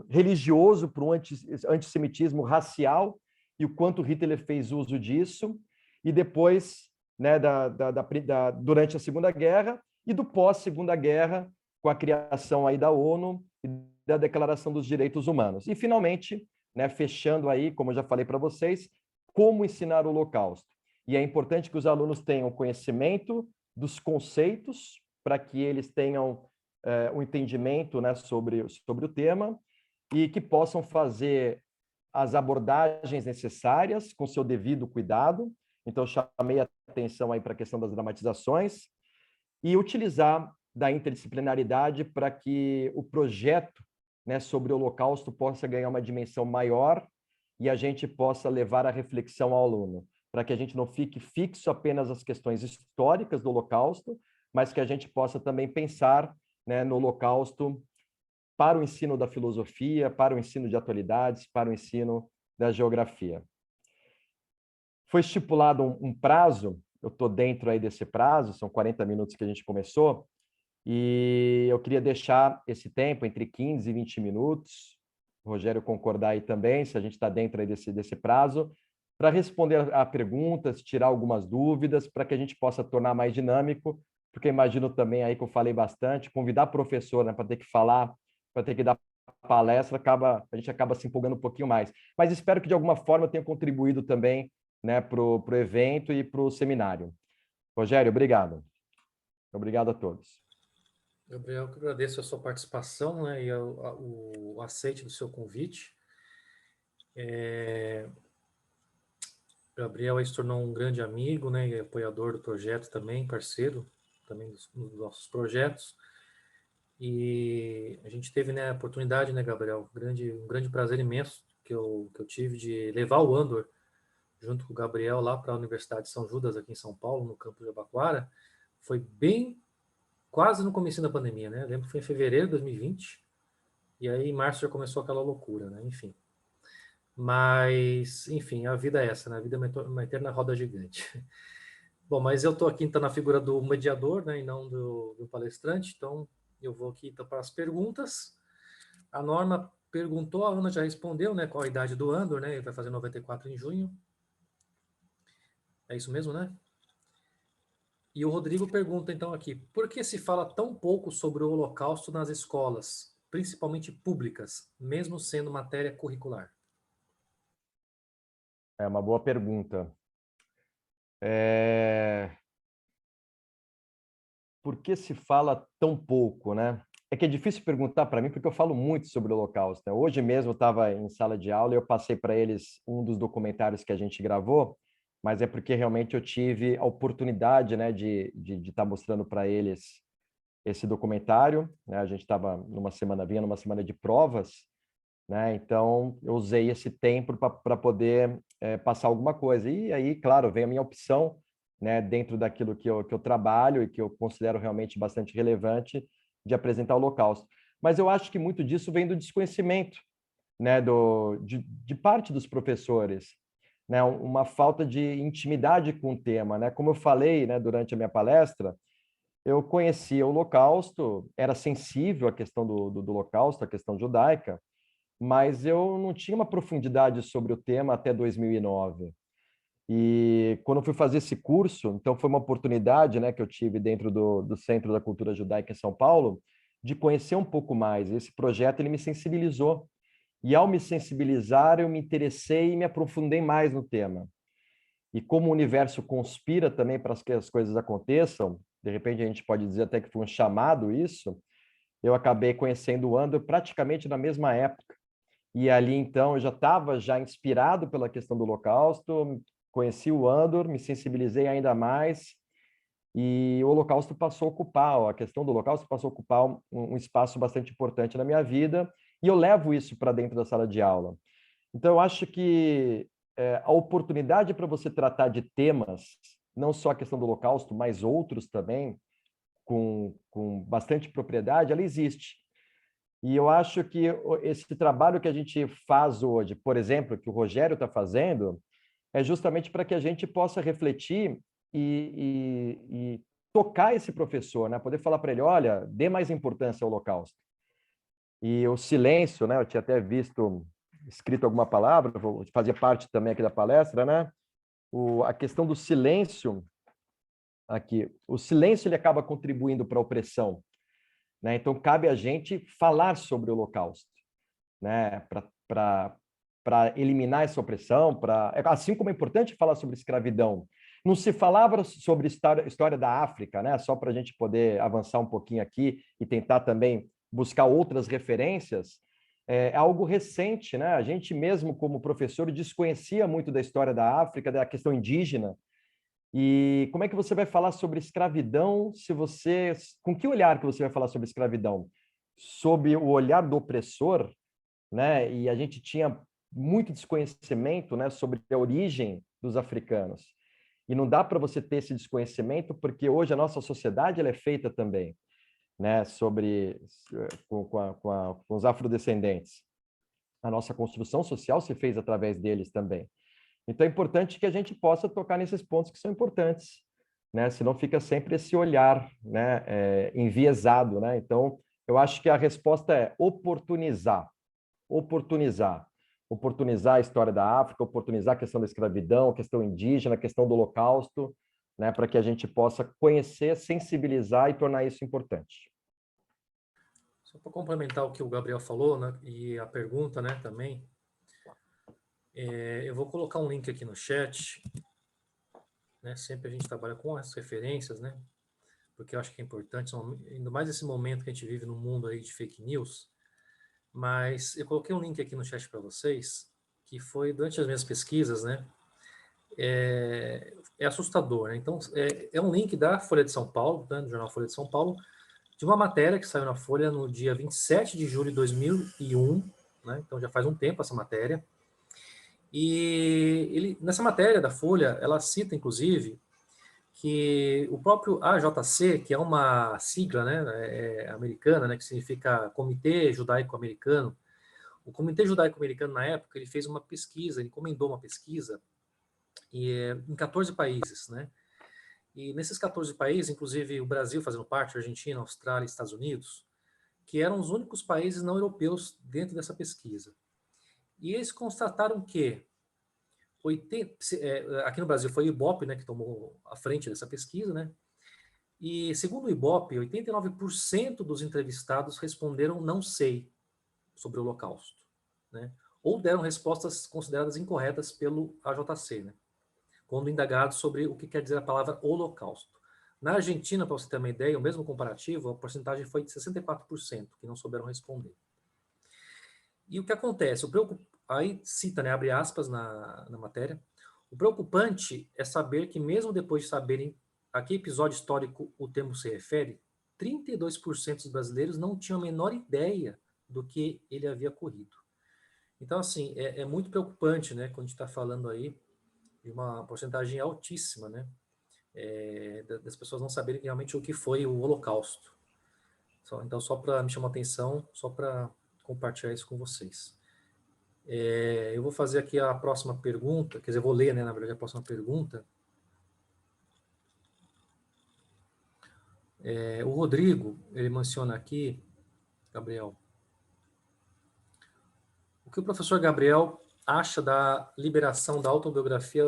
Speaker 2: religioso para um antissemitismo racial, e o quanto Hitler fez uso disso, e depois, né, durante a Segunda Guerra, e do pós-Segunda Guerra, com a criação aí da ONU e da Declaração dos Direitos Humanos. E, finalmente, né, fechando aí, como eu já falei para vocês, como ensinar o Holocausto. E é importante que os alunos tenham conhecimento dos conceitos, para que eles tenham um entendimento, né, sobre o tema, e que possam fazer as abordagens necessárias com seu devido cuidado. Então, eu chamei a atenção aí para a questão das dramatizações, e utilizar da interdisciplinaridade para que o projeto, né, sobre o Holocausto possa ganhar uma dimensão maior e a gente possa levar a reflexão ao aluno, para que a gente não fique fixo apenas às questões históricas do Holocausto, mas que a gente possa também pensar, né, no Holocausto para o ensino da filosofia, para o ensino de atualidades, para o ensino da geografia. Foi estipulado um prazo, eu estou dentro aí desse prazo, são 40 minutos que a gente começou, e eu queria deixar esse tempo entre 15 e 20 minutos o Rogério concordar aí também, se a gente está dentro aí desse prazo, para responder a perguntas, tirar algumas dúvidas, para que a gente possa tornar mais dinâmico, porque imagino também aí que eu falei bastante, convidar professor, né, para ter que falar, para ter que dar palestra, a gente acaba se empolgando um pouquinho mais. Mas espero que de alguma forma eu tenha contribuído também, né, para o evento e para o seminário. Rogério, obrigado. Obrigado a todos.
Speaker 1: Gabriel, eu agradeço a sua participação, né, e o aceite do seu convite. Gabriel aí se tornou um grande amigo, né, e apoiador do projeto também, parceiro também dos nossos projetos. E a gente teve, né, a oportunidade, né, Gabriel, um grande prazer imenso que eu tive de levar o Andor junto com o Gabriel lá para a Universidade de São Judas, aqui em São Paulo, no campus de Abaquara. Foi bem quase no começo da pandemia, né? Eu lembro que foi em fevereiro de 2020, e aí em março já começou aquela loucura, né? Enfim. Mas, enfim, a vida é essa, né? A vida é uma eterna roda gigante. Bom, mas eu estou aqui então na figura do mediador, né? E não do palestrante, então eu vou aqui então, para as perguntas. A Norma perguntou, a Ana já respondeu, né? Qual a idade do Andor, né? Ele vai fazer 94 em junho. É isso mesmo, né? E o Rodrigo pergunta então aqui, por que se fala tão pouco sobre o Holocausto nas escolas, principalmente públicas, mesmo sendo matéria curricular?
Speaker 2: É uma boa pergunta. Por que se fala tão pouco, né? É que é difícil perguntar para mim, porque eu falo muito sobre o Holocausto, né? Hoje mesmo eu estava em sala de aula e eu passei para eles um dos documentários que a gente gravou, mas é porque realmente eu tive a oportunidade, né, de estar mostrando para eles esse documentário, né? A gente estava vinha numa semana de provas, né? Então eu usei esse tempo para poder passar alguma coisa. E aí, claro, vem a minha opção, né, dentro daquilo que eu trabalho e que eu considero realmente bastante relevante, de apresentar o Holocausto. Mas eu acho que muito disso vem do desconhecimento, né, de parte dos professores, né, uma falta de intimidade com o tema, né? Como eu falei, né, durante a minha palestra, eu conhecia o Holocausto, era sensível à questão do Holocausto, à questão judaica, mas eu não tinha uma profundidade sobre o tema até 2009. E quando eu fui fazer esse curso, então foi uma oportunidade, né, que eu tive dentro do Centro da Cultura Judaica em São Paulo, de conhecer um pouco mais. Esse projeto ele me sensibilizou. E ao me sensibilizar, eu me interessei e me aprofundei mais no tema. E como o universo conspira também para que as coisas aconteçam, de repente a gente pode dizer até que foi um chamado isso, eu acabei conhecendo o Andor praticamente na mesma época. E ali, então, eu já estava inspirado pela questão do Holocausto, conheci o Andor, me sensibilizei ainda mais, e o Holocausto passou a ocupar, a questão do Holocausto passou a ocupar um espaço bastante importante na minha vida, e eu levo isso para dentro da sala de aula. Então, eu acho que a oportunidade para você tratar de temas, não só a questão do Holocausto, mas outros também, com bastante propriedade, ela existe. E eu acho que esse trabalho que a gente faz hoje, por exemplo, que o Rogério está fazendo, é justamente para que a gente possa refletir e tocar esse professor, né? Poder falar para ele, olha, dê mais importância ao Holocausto. E o silêncio, né? Eu tinha até visto escrito alguma palavra, vou fazer parte também aqui da palestra, né? A questão do silêncio aqui, o silêncio ele acaba contribuindo para a opressão, né? Então cabe a gente falar sobre o Holocausto, né? Para eliminar essa opressão, assim como é importante falar sobre escravidão. Não se falava sobre história da África, né? Só para a gente poder avançar um pouquinho aqui e tentar também buscar outras referências. É algo recente, né? A gente mesmo, como professor, desconhecia muito da história da África, da questão indígena. E como é que você vai falar sobre escravidão se você... Com que olhar que você vai falar sobre escravidão? Sob o olhar do opressor, né? E a gente tinha muito desconhecimento, né, sobre a origem dos africanos. E não dá para você ter esse desconhecimento porque hoje a nossa sociedade ela é feita também, né, com os afrodescendentes. A nossa construção social se fez através deles também. Então é importante que a gente possa tocar nesses pontos que são importantes, né? Senão fica sempre esse olhar, né, enviesado, né? Então eu acho que a resposta é oportunizar, oportunizar. Oportunizar a história da África, oportunizar a questão da escravidão, a questão indígena, a questão do Holocausto, né, para que a gente possa conhecer, sensibilizar e tornar isso importante.
Speaker 1: Só para complementar o que o Gabriel falou, né, e a pergunta, né, também, eu vou colocar um link aqui no chat, né, sempre a gente trabalha com as referências, né, porque eu acho que é importante, ainda mais nesse momento que a gente vive no mundo aí de fake news, mas eu coloquei um link aqui no chat para vocês, que foi durante as minhas pesquisas, né, é assustador, né? Então, é um link da Folha de São Paulo, né, do jornal Folha de São Paulo, de uma matéria que saiu na Folha no dia 27 de julho de 2001, né? Então já faz um tempo essa matéria. E nessa matéria da Folha, ela cita, inclusive, que o próprio AJC, que é uma sigla, né, americana, né, que significa Comitê Judaico Americano, o Comitê Judaico Americano, na época, ele fez uma pesquisa, ele encomendou uma pesquisa em 14 países, né? E nesses 14 países, inclusive o Brasil fazendo parte, Argentina, Austrália, Estados Unidos, que eram os únicos países não europeus dentro dessa pesquisa. E eles constataram que 80, aqui no Brasil foi o Ibope, né, que tomou a frente dessa pesquisa, né? E segundo o Ibope, 89% dos entrevistados responderam não sei sobre o Holocausto, né? Ou deram respostas consideradas incorretas pelo AJC, né? Quando indagados sobre o que quer dizer a palavra holocausto. Na Argentina, para você ter uma ideia, o mesmo comparativo, a porcentagem foi de 64%, que não souberam responder. E o que acontece? Aí cita, né, abre aspas na matéria, o preocupante é saber que mesmo depois de saberem a que episódio histórico o termo se refere, 32% dos brasileiros não tinham a menor ideia do que ele havia ocorrido. Então, assim, é muito preocupante, né, quando a gente está falando aí de uma porcentagem altíssima, né, das pessoas não saberem realmente o que foi o Holocausto. Então, só para me chamar a atenção, só para compartilhar isso com vocês. Eu vou fazer aqui a próxima pergunta, quer dizer, eu vou ler, né, na verdade, a próxima pergunta. O Rodrigo, ele menciona aqui, Gabriel, o que o professor Gabriel acha da liberação da autobiografia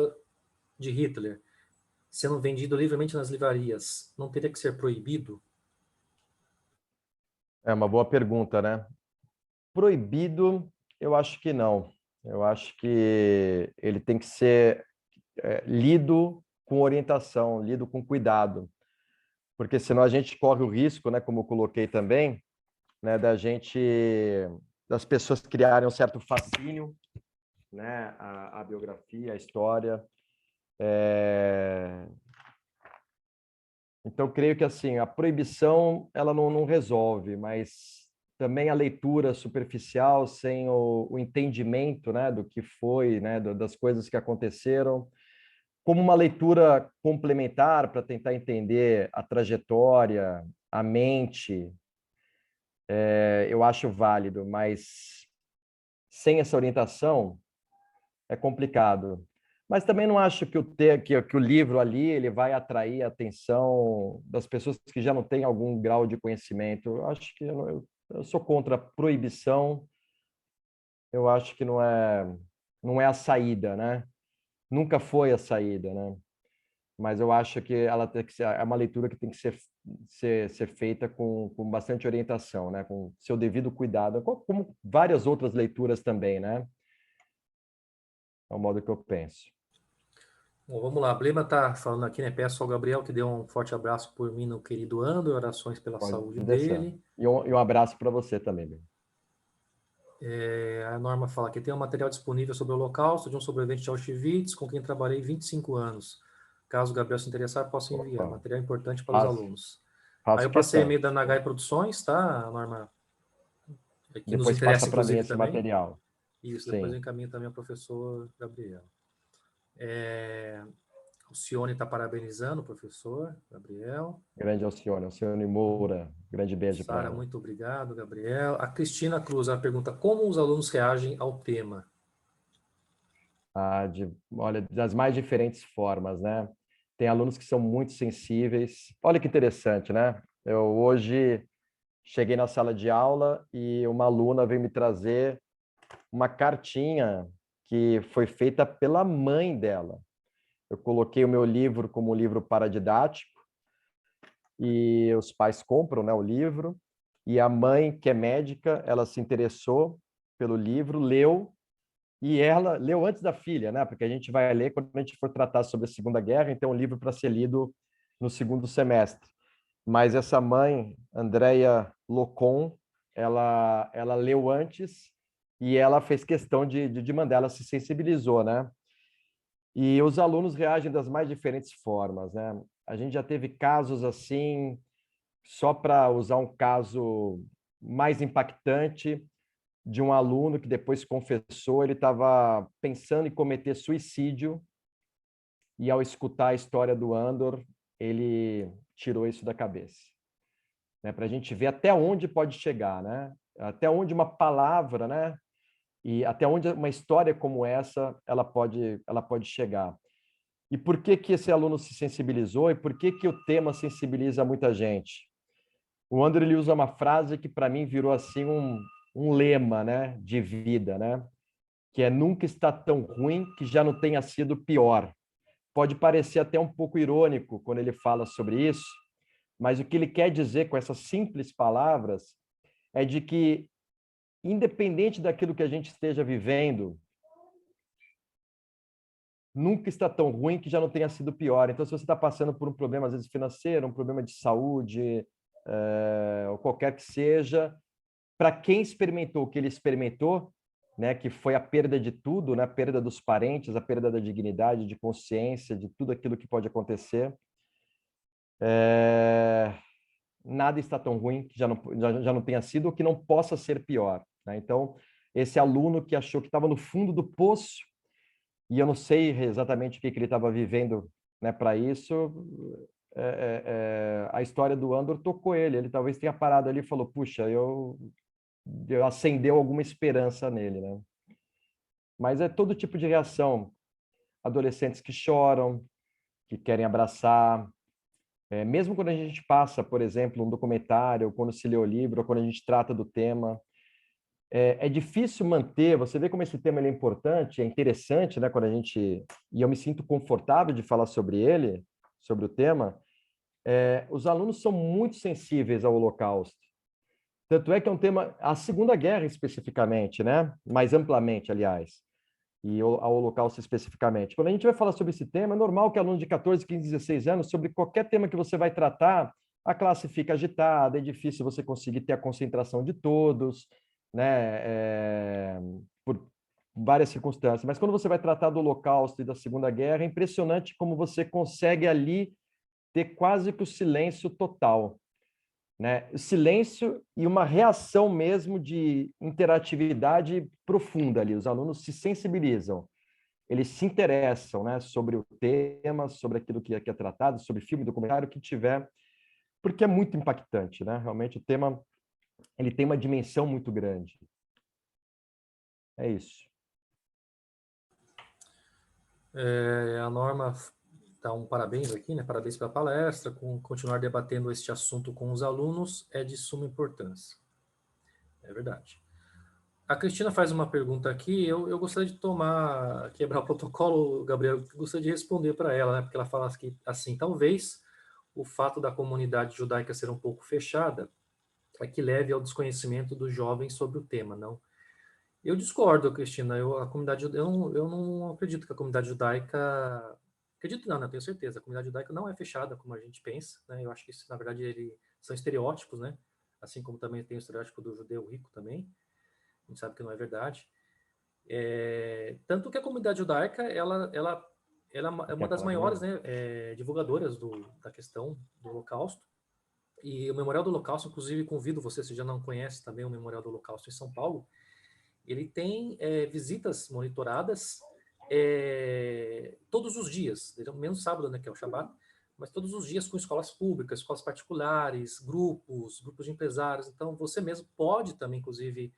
Speaker 1: de Hitler sendo vendido livremente nas livrarias? Não teria que ser proibido?
Speaker 2: É uma boa pergunta, né? Proibido, eu acho que não. Eu acho que ele tem que ser lido com orientação, lido com cuidado, porque senão a gente corre o risco, né, como eu coloquei também, né, das pessoas criarem um certo fascínio, né, a biografia, a história. Então, creio que assim a proibição ela não resolve, mas também a leitura superficial, sem o entendimento, né, do que foi, né, das coisas que aconteceram, como uma leitura complementar para tentar entender a trajetória, a mente, eu acho válido, mas sem essa orientação é complicado. Mas também não acho que o livro ali ele vai atrair a atenção das pessoas que já não têm algum grau de conhecimento. Eu acho que eu sou contra a proibição. Eu acho que não é a saída, né? Nunca foi a saída, né? Mas eu acho que ela tem que ser, é uma leitura que tem que ser feita com bastante orientação, né? Com seu devido cuidado, como várias outras leituras também, né? É o modo que eu penso.
Speaker 1: Bom, vamos lá. A Blema está falando aqui, né? Peço ao Gabriel que dê um forte abraço por mim no querido André, orações pela
Speaker 2: Pode
Speaker 1: saúde
Speaker 2: deixar.
Speaker 1: dele.
Speaker 2: E um abraço para você também, meu.
Speaker 1: A Norma fala que tem um material disponível sobre o Holocausto de um sobrevivente de Auschwitz com quem trabalhei 25 anos. Caso o Gabriel se interessar, posso enviar.
Speaker 2: Opa,
Speaker 1: Material importante para os
Speaker 2: faço,
Speaker 1: alunos. Aí
Speaker 2: faço
Speaker 1: eu passei
Speaker 2: questão.
Speaker 1: e-mail da Nagai Produções, tá, Norma? Que nos
Speaker 2: Depois passa
Speaker 1: interessa,
Speaker 2: para mim
Speaker 1: inclusive,
Speaker 2: esse
Speaker 1: também.
Speaker 2: material.
Speaker 1: Isso, depois eu
Speaker 2: Sim.
Speaker 1: encaminho também ao professor Gabriel. O Cione está parabenizando o professor Gabriel.
Speaker 2: Grande Alcione Moura. Grande beijo para
Speaker 1: Sara,
Speaker 2: ela.
Speaker 1: muito obrigado, Gabriel. A Cristina Cruz, ela pergunta como os alunos reagem ao tema.
Speaker 2: Olha, das mais diferentes formas, né? Tem alunos que são muito sensíveis. Olha que interessante, né? Eu hoje cheguei na sala de aula e uma aluna veio me trazer uma cartinha que foi feita pela mãe dela. Eu coloquei o meu livro como um livro paradidático, e os pais compram, né, o livro, e a mãe, que é médica, ela se interessou pelo livro, leu, e ela leu antes da filha, né? Porque a gente vai ler quando a gente for tratar sobre a Segunda Guerra, então é um livro para ser lido no segundo semestre. Mas essa mãe, Andrea Locon, ela leu antes e ela fez questão de mandar, ela se sensibilizou, né? E os alunos reagem das mais diferentes formas, né? A gente já teve casos assim, só para usar um caso mais impactante, de um aluno que depois confessou, ele estava pensando em cometer suicídio e ao escutar a história do Andor, ele tirou isso da cabeça. Né? Para a gente ver até onde pode chegar, né? Até onde uma palavra, né? E até onde uma história como essa ela pode chegar. E por que que esse aluno se sensibilizou e por que que o tema sensibiliza muita gente? O André ele usa uma frase que para mim virou assim um lema, né, de vida, né? Que é nunca está tão ruim que já não tenha sido pior. Pode parecer até um pouco irônico quando ele fala sobre isso, mas o que ele quer dizer com essas simples palavras é de que, independente daquilo que a gente esteja vivendo, nunca está tão ruim que já não tenha sido pior. Então, se você está passando por um problema, às vezes financeiro, um problema de saúde, ou qualquer que seja, para quem experimentou o que ele experimentou, né, que foi a perda de tudo, né, a perda dos parentes, a perda da dignidade, de consciência, de tudo aquilo que pode acontecer, nada está tão ruim que já não tenha sido ou que não possa ser pior. Né? Então, esse aluno que achou que estava no fundo do poço, e eu não sei exatamente o que ele estava vivendo, né, para isso, a história do Andor tocou ele. Ele talvez tenha parado ali e falou, puxa, acendeu alguma esperança nele, né? Mas é todo tipo de reação. Adolescentes que choram, que querem abraçar. Mesmo quando a gente passa, por exemplo, um documentário, ou quando se lê o livro, ou quando a gente trata do tema, é difícil manter. Você vê como esse tema ele é importante, é interessante, né? Quando a gente e eu me sinto confortável de falar sobre ele, sobre o tema. Os alunos são muito sensíveis ao Holocausto. Tanto é que é um tema, a Segunda Guerra especificamente, né? Mais amplamente, aliás, e ao Holocausto especificamente. Quando a gente vai falar sobre esse tema, é normal que aluno de 14, 15, 16 anos, sobre qualquer tema que você vai tratar, a classe fica agitada, é difícil você conseguir ter a concentração de todos, né? Por várias circunstâncias. Mas quando você vai tratar do Holocausto e da Segunda Guerra, é impressionante como você consegue ali ter quase que o silêncio total. Né? Silêncio e uma reação mesmo de interatividade profunda ali. Os alunos se sensibilizam, eles se interessam, né, sobre o tema, sobre aquilo que é tratado, sobre filme, documentário, que tiver, porque é muito impactante, né? Realmente o tema ele tem uma dimensão muito grande. É isso.
Speaker 1: A Norma dá um parabéns aqui, né? Parabéns pela palestra. Continuar debatendo este assunto com os alunos é de suma importância. É verdade. A Cristina faz uma pergunta aqui, eu gostaria de quebrar o protocolo, Gabriel, gostaria de responder para ela, né? Porque ela fala que, assim, talvez o fato da comunidade judaica ser um pouco fechada é que leve ao desconhecimento dos jovens sobre o tema, não? Eu discordo, Cristina. Eu não acredito que a comunidade judaica. Acredito não, né? Eu tenho certeza. A comunidade judaica não é fechada como a gente pensa, né? Eu acho que isso, na verdade, são estereótipos, né? Assim como também tem o estereótipo do judeu rico também. A gente sabe que não é verdade. Tanto que a comunidade judaica, ela é uma
Speaker 2: Quer
Speaker 1: das
Speaker 2: falar
Speaker 1: maiores,
Speaker 2: comigo?
Speaker 1: né, divulgadoras da questão do Holocausto. E o Memorial do Holocausto, inclusive, convido você, se já não conhece também o Memorial do Holocausto em São Paulo, ele tem visitas monitoradas todos os dias, menos sábado, né, que é o Shabat, mas todos os dias com escolas públicas, escolas particulares, grupos de empresários. Então, você mesmo pode também, inclusive,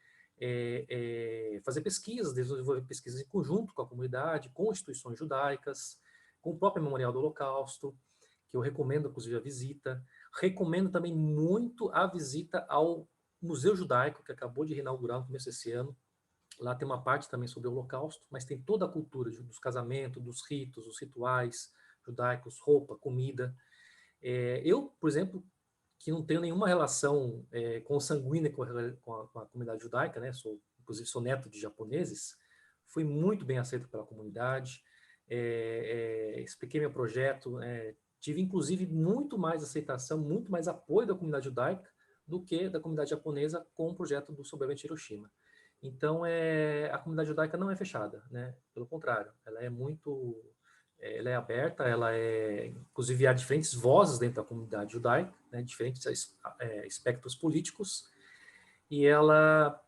Speaker 1: fazer pesquisas, desenvolver pesquisas em conjunto com a comunidade, com instituições judaicas, com o próprio Memorial do Holocausto, que eu recomendo, inclusive, a visita. Recomendo também muito a visita ao Museu Judaico, que acabou de inaugurar no começo desse ano, Lá tem uma parte também sobre o Holocausto, mas tem toda a cultura dos casamentos, dos ritos, os rituais judaicos, roupa, comida. Eu, por exemplo, que não tenho nenhuma relação consanguínea com a comunidade judaica, né? Inclusive sou neto de japoneses, fui muito bem aceito pela comunidade, expliquei meu projeto, tive inclusive muito mais aceitação, muito mais apoio da comunidade judaica do que da comunidade japonesa com o projeto do sobrevivente de Hiroshima. Então, a comunidade judaica não é fechada, né? Pelo contrário, ela é aberta, inclusive há diferentes vozes dentro da comunidade judaica, né? Diferentes espectros políticos, e ela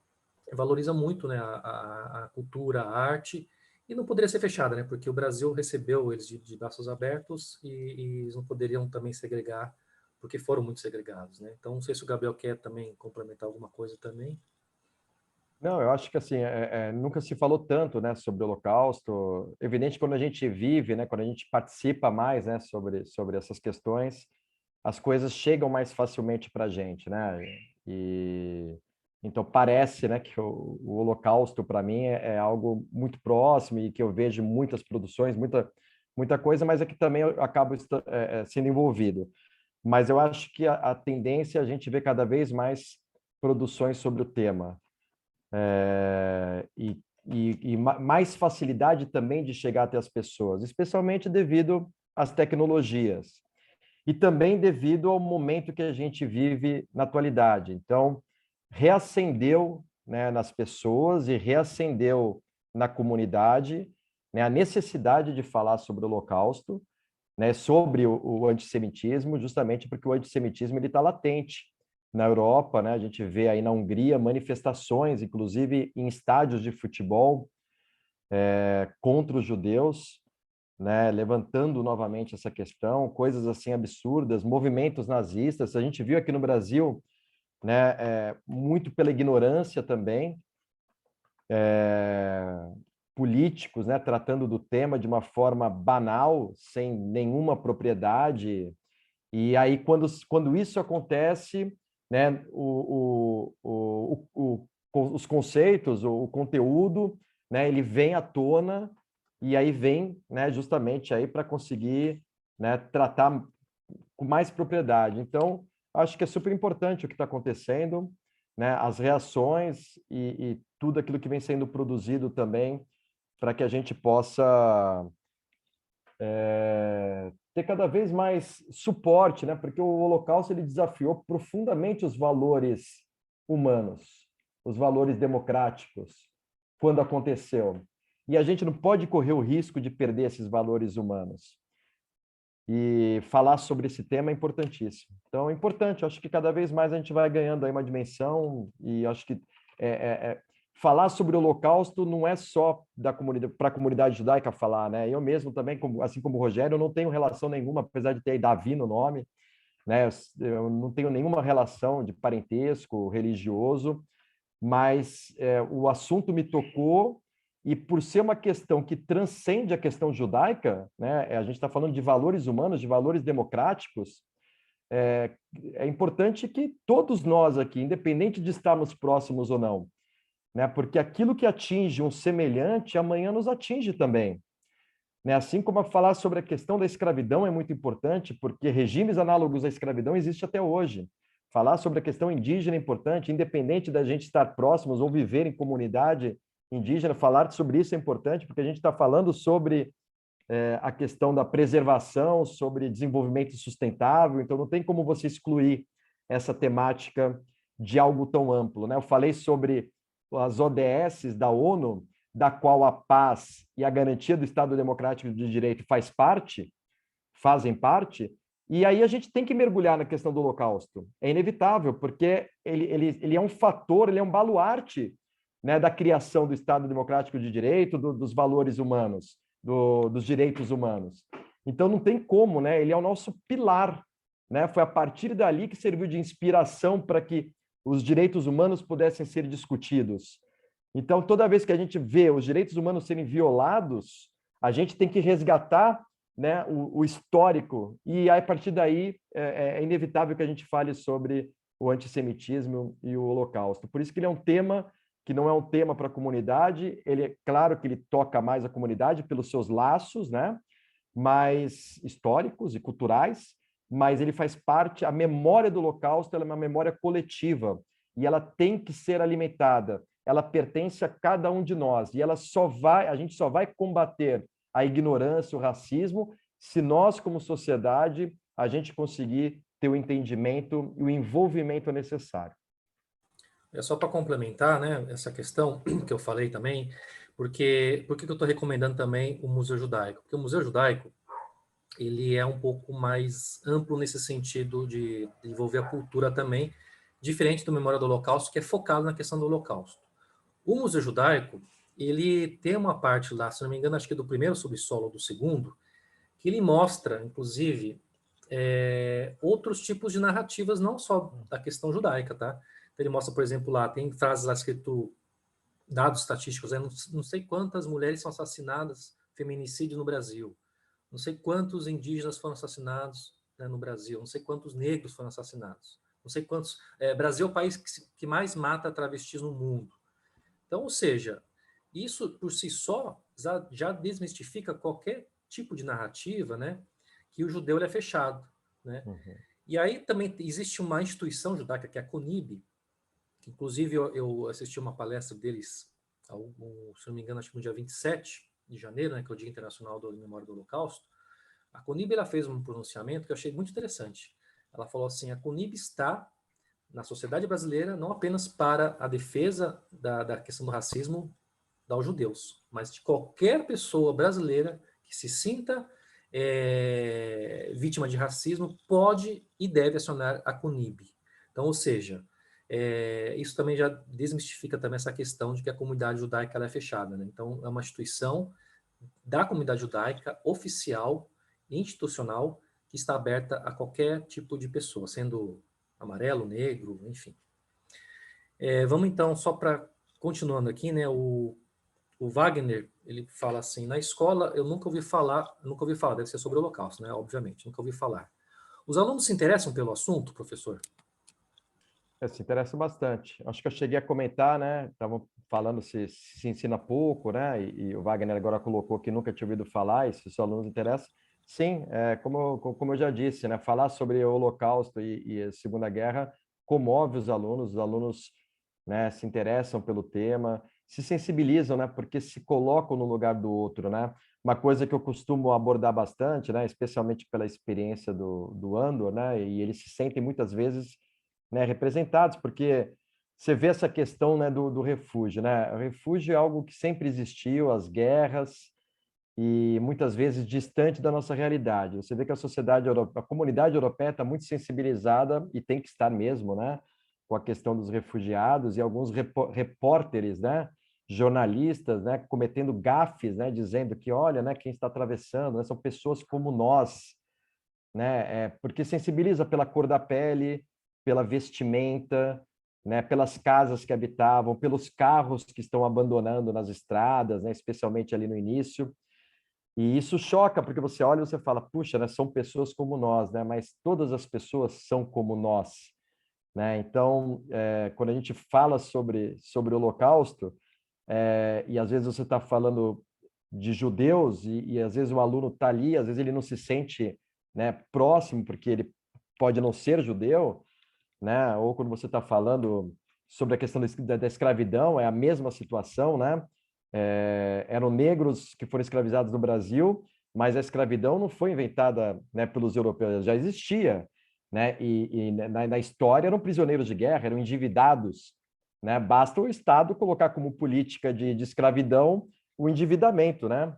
Speaker 1: valoriza muito, né, a cultura, a arte, e não poderia ser fechada, né? Porque o Brasil recebeu eles de braços abertos e eles não poderiam também segregar, porque foram muito segregados, né? Então, não sei se o Gabriel quer também complementar alguma coisa também.
Speaker 2: Não, eu acho que assim nunca se falou tanto, né, sobre o Holocausto. Evidente que quando a gente vive, né, quando a gente participa mais, né, sobre essas questões, as coisas chegam mais facilmente para a gente, né? E então parece, né, que o Holocausto para mim é algo muito próximo e que eu vejo muitas produções, muita coisa, mas é que também eu acabo sendo envolvido. Mas eu acho que a tendência é a gente ver cada vez mais produções sobre o tema e mais facilidade também de chegar até as pessoas, especialmente devido às tecnologias e também devido ao momento que a gente vive na atualidade. Então, reacendeu, né, nas pessoas e reacendeu na comunidade, né, a necessidade de falar sobre o Holocausto, né, sobre o antissemitismo, justamente porque o antissemitismo ele está latente na Europa, né? A gente vê aí na Hungria manifestações, inclusive em estádios de futebol, contra os judeus, né? Levantando novamente essa questão, coisas assim absurdas, movimentos nazistas. A gente viu aqui no Brasil, né? Muito pela ignorância também, políticos, né? Tratando do tema de uma forma banal, sem nenhuma propriedade. E aí, quando isso acontece, né, os conceitos, o conteúdo, né, ele vem à tona e aí vem, né, justamente aí para conseguir, né, tratar com mais propriedade. Então, acho que é super importante o que está acontecendo, né, as reações e tudo aquilo que vem sendo produzido também para que a gente possa ter cada vez mais suporte, né? Porque o Holocausto ele desafiou profundamente os valores humanos, os valores democráticos, quando aconteceu. E a gente não pode correr o risco de perder esses valores humanos. E falar sobre esse tema é importantíssimo. Então, é importante, eu acho que cada vez mais a gente vai ganhando aí uma dimensão e acho que falar sobre o Holocausto não é só para a comunidade judaica falar, né? Eu mesmo também, assim como o Rogério, eu não tenho relação nenhuma, apesar de ter aí Davi no nome, né? Eu não tenho nenhuma relação de parentesco religioso, mas o assunto me tocou e por ser uma questão que transcende a questão judaica, né? A gente está falando de valores humanos, de valores democráticos, é importante que todos nós aqui, independente de estarmos próximos ou não, né? Porque aquilo que atinge um semelhante, amanhã nos atinge também. Né? Assim como falar sobre a questão da escravidão é muito importante, porque regimes análogos à escravidão existem até hoje. Falar sobre a questão indígena é importante, independente da gente estar próximos ou viver em comunidade indígena, falar sobre isso é importante, porque a gente está falando sobre a questão da preservação, sobre desenvolvimento sustentável, então não tem como você excluir essa temática de algo tão amplo. Né? Eu falei sobre as ODS da ONU, da qual a paz e a garantia do Estado Democrático de Direito fazem parte, e aí a gente tem que mergulhar na questão do Holocausto. É inevitável, porque ele é um fator, ele é um baluarte, né, da criação do Estado Democrático de Direito, dos valores humanos, dos direitos humanos. Então não tem como, né? Ele é o nosso pilar, né? Foi a partir dali que serviu de inspiração para que os direitos humanos pudessem ser discutidos. Então, toda vez que a gente vê os direitos humanos serem violados, a gente tem que resgatar, né, o histórico, e aí, a partir daí é inevitável que a gente fale sobre o antissemitismo e o Holocausto. Por isso que ele é um tema que não é um tema para a comunidade. Ele é claro que ele toca mais a comunidade pelos seus laços, né, mais históricos e culturais, mas ele faz parte, a memória do Holocausto, ela é uma memória coletiva e ela tem que ser alimentada. Ela pertence a cada um de nós e a gente só vai combater a ignorância, o racismo, se nós, como sociedade, a gente conseguir ter o entendimento e o envolvimento necessário.
Speaker 1: É só para complementar, né, essa questão que eu falei também, porque por que eu estou recomendando também o Museu Judaico? Porque o Museu Judaico, ele é um pouco mais amplo nesse sentido de envolver a cultura também, diferente do Memória do Holocausto, que é focado na questão do Holocausto. O Museu Judaico, ele tem uma parte lá, se não me engano, acho que do primeiro subsolo ou do segundo, que ele mostra, inclusive, outros tipos de narrativas, não só da questão judaica, tá? Então, ele mostra, por exemplo, lá, tem frases lá escrito, dados estatísticos, não sei quantas mulheres são assassinadas, feminicídio no Brasil, não sei quantos indígenas foram assassinados, né, no Brasil, não sei quantos negros foram assassinados, não sei quantos... Brasil é o país que mais mata travestis no mundo. Então, ou seja, isso por si só já desmistifica qualquer tipo de narrativa, né, que o judeu ele é fechado, né?
Speaker 2: Uhum.
Speaker 1: E aí também existe uma instituição judaica que é a CONIB, que inclusive eu assisti uma palestra deles, se não me engano, acho que no dia 27 de janeiro, né, que é o Dia Internacional da Memória do Holocausto. A CONIB ela fez um pronunciamento que eu achei muito interessante. Ela falou assim: a CONIB está na sociedade brasileira não apenas para a defesa da questão do racismo aos judeus, mas de qualquer pessoa brasileira que se sinta vítima de racismo pode e deve acionar a CONIB. Então, ou seja, isso também já desmistifica também essa questão de que a comunidade judaica ela é fechada, né? Então, é uma instituição da comunidade judaica oficial, institucional, que está aberta a qualquer tipo de pessoa, sendo amarelo, negro, enfim. Vamos então, só para continuando aqui, né? O Wagner, ele fala assim: na escola eu nunca ouvi falar, deve ser sobre o Holocausto, né? Obviamente, nunca ouvi falar. Os alunos se interessam pelo assunto, professor?
Speaker 2: Se interessa bastante. Acho que eu cheguei a comentar, né? Estavam falando se ensina pouco, né? E o Wagner agora colocou que nunca tinha ouvido falar, e se os alunos interessam. Sim, como eu já disse, né? Falar sobre o Holocausto e a Segunda Guerra comove os alunos, né, se interessam pelo tema, se sensibilizam, né? Porque se colocam no lugar do outro, né? Uma coisa que eu costumo abordar bastante, né? Especialmente pela experiência do Andor, né? E eles se sentem muitas vezes, né, representados, porque você vê essa questão, né, do refúgio, né? O refúgio é algo que sempre existiu, as guerras, e muitas vezes distante da nossa realidade. Você vê que a sociedade europeia, a comunidade europeia está muito sensibilizada, e tem que estar mesmo, né, com a questão dos refugiados, e alguns repórteres, né, jornalistas, né, cometendo gafes, né, dizendo que, olha, né, quem está atravessando, né, são pessoas como nós, né, porque sensibiliza pela cor da pele, pela vestimenta, né, pelas casas que habitavam, pelos carros que estão abandonando nas estradas, né, especialmente ali no início. E isso choca, porque você olha e você fala, puxa, né, são pessoas como nós, né, mas todas as pessoas são como nós, né? Então, quando a gente fala sobre o Holocausto, e às vezes você está falando de judeus, e às vezes o aluno está ali, às vezes ele não se sente, né, próximo, porque ele pode não ser judeu, né? Ou quando você está falando sobre a questão da escravidão, é a mesma situação, né? Eram negros que foram escravizados no Brasil, mas a escravidão não foi inventada, né, pelos europeus, já existia, né? E na história eram prisioneiros de guerra, eram endividados, né? Basta o Estado colocar como política de escravidão o endividamento, né?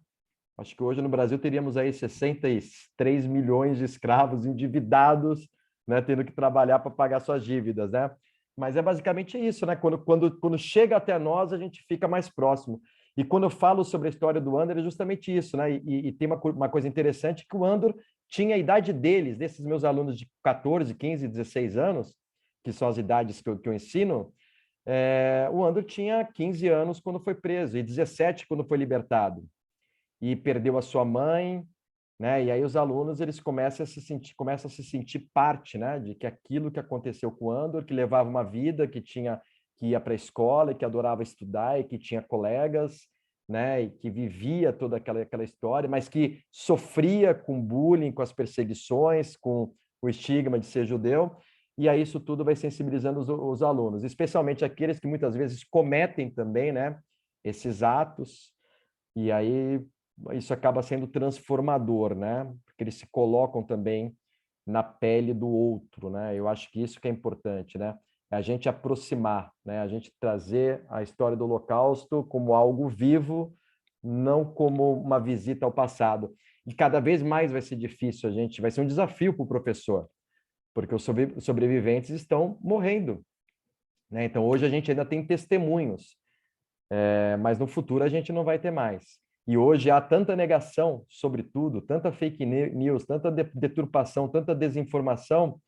Speaker 2: Acho que hoje no Brasil teríamos aí 63 milhões de escravos endividados, né, tendo que trabalhar para pagar suas dívidas, né? Mas é basicamente isso, né? Quando chega até nós, a gente fica mais próximo. E quando eu falo sobre a história do Andor, é justamente isso, né? E tem uma coisa interessante, que o Andor tinha a idade deles, desses meus alunos de 14, 15, 16 anos, que são as idades que eu ensino. O Andor tinha 15 anos quando foi preso e 17 quando foi libertado. E perdeu a sua mãe, né? E aí os alunos eles começam a se sentir parte, né? De que aquilo que aconteceu com o Andor, que levava uma vida, que que ia para a escola e que adorava estudar e que tinha colegas, né, e que vivia toda aquela história, mas que sofria com bullying, com as perseguições, com o estigma de ser judeu, e aí isso tudo vai sensibilizando os alunos, especialmente aqueles que muitas vezes cometem também, né, esses atos, e aí isso acaba sendo transformador, né, porque eles se colocam também na pele do outro, né? Eu acho que isso que é importante, né? É a gente aproximar, né? A gente trazer a história do Holocausto como algo vivo, não como uma visita ao passado. E cada vez mais vai ser difícil, vai ser um desafio para o professor, porque os sobreviventes estão morrendo, né? Então hoje a gente ainda tem testemunhos, mas no futuro a gente não vai ter mais. E hoje há tanta negação sobre tudo, tanta fake news, tanta deturpação, tanta desinformação,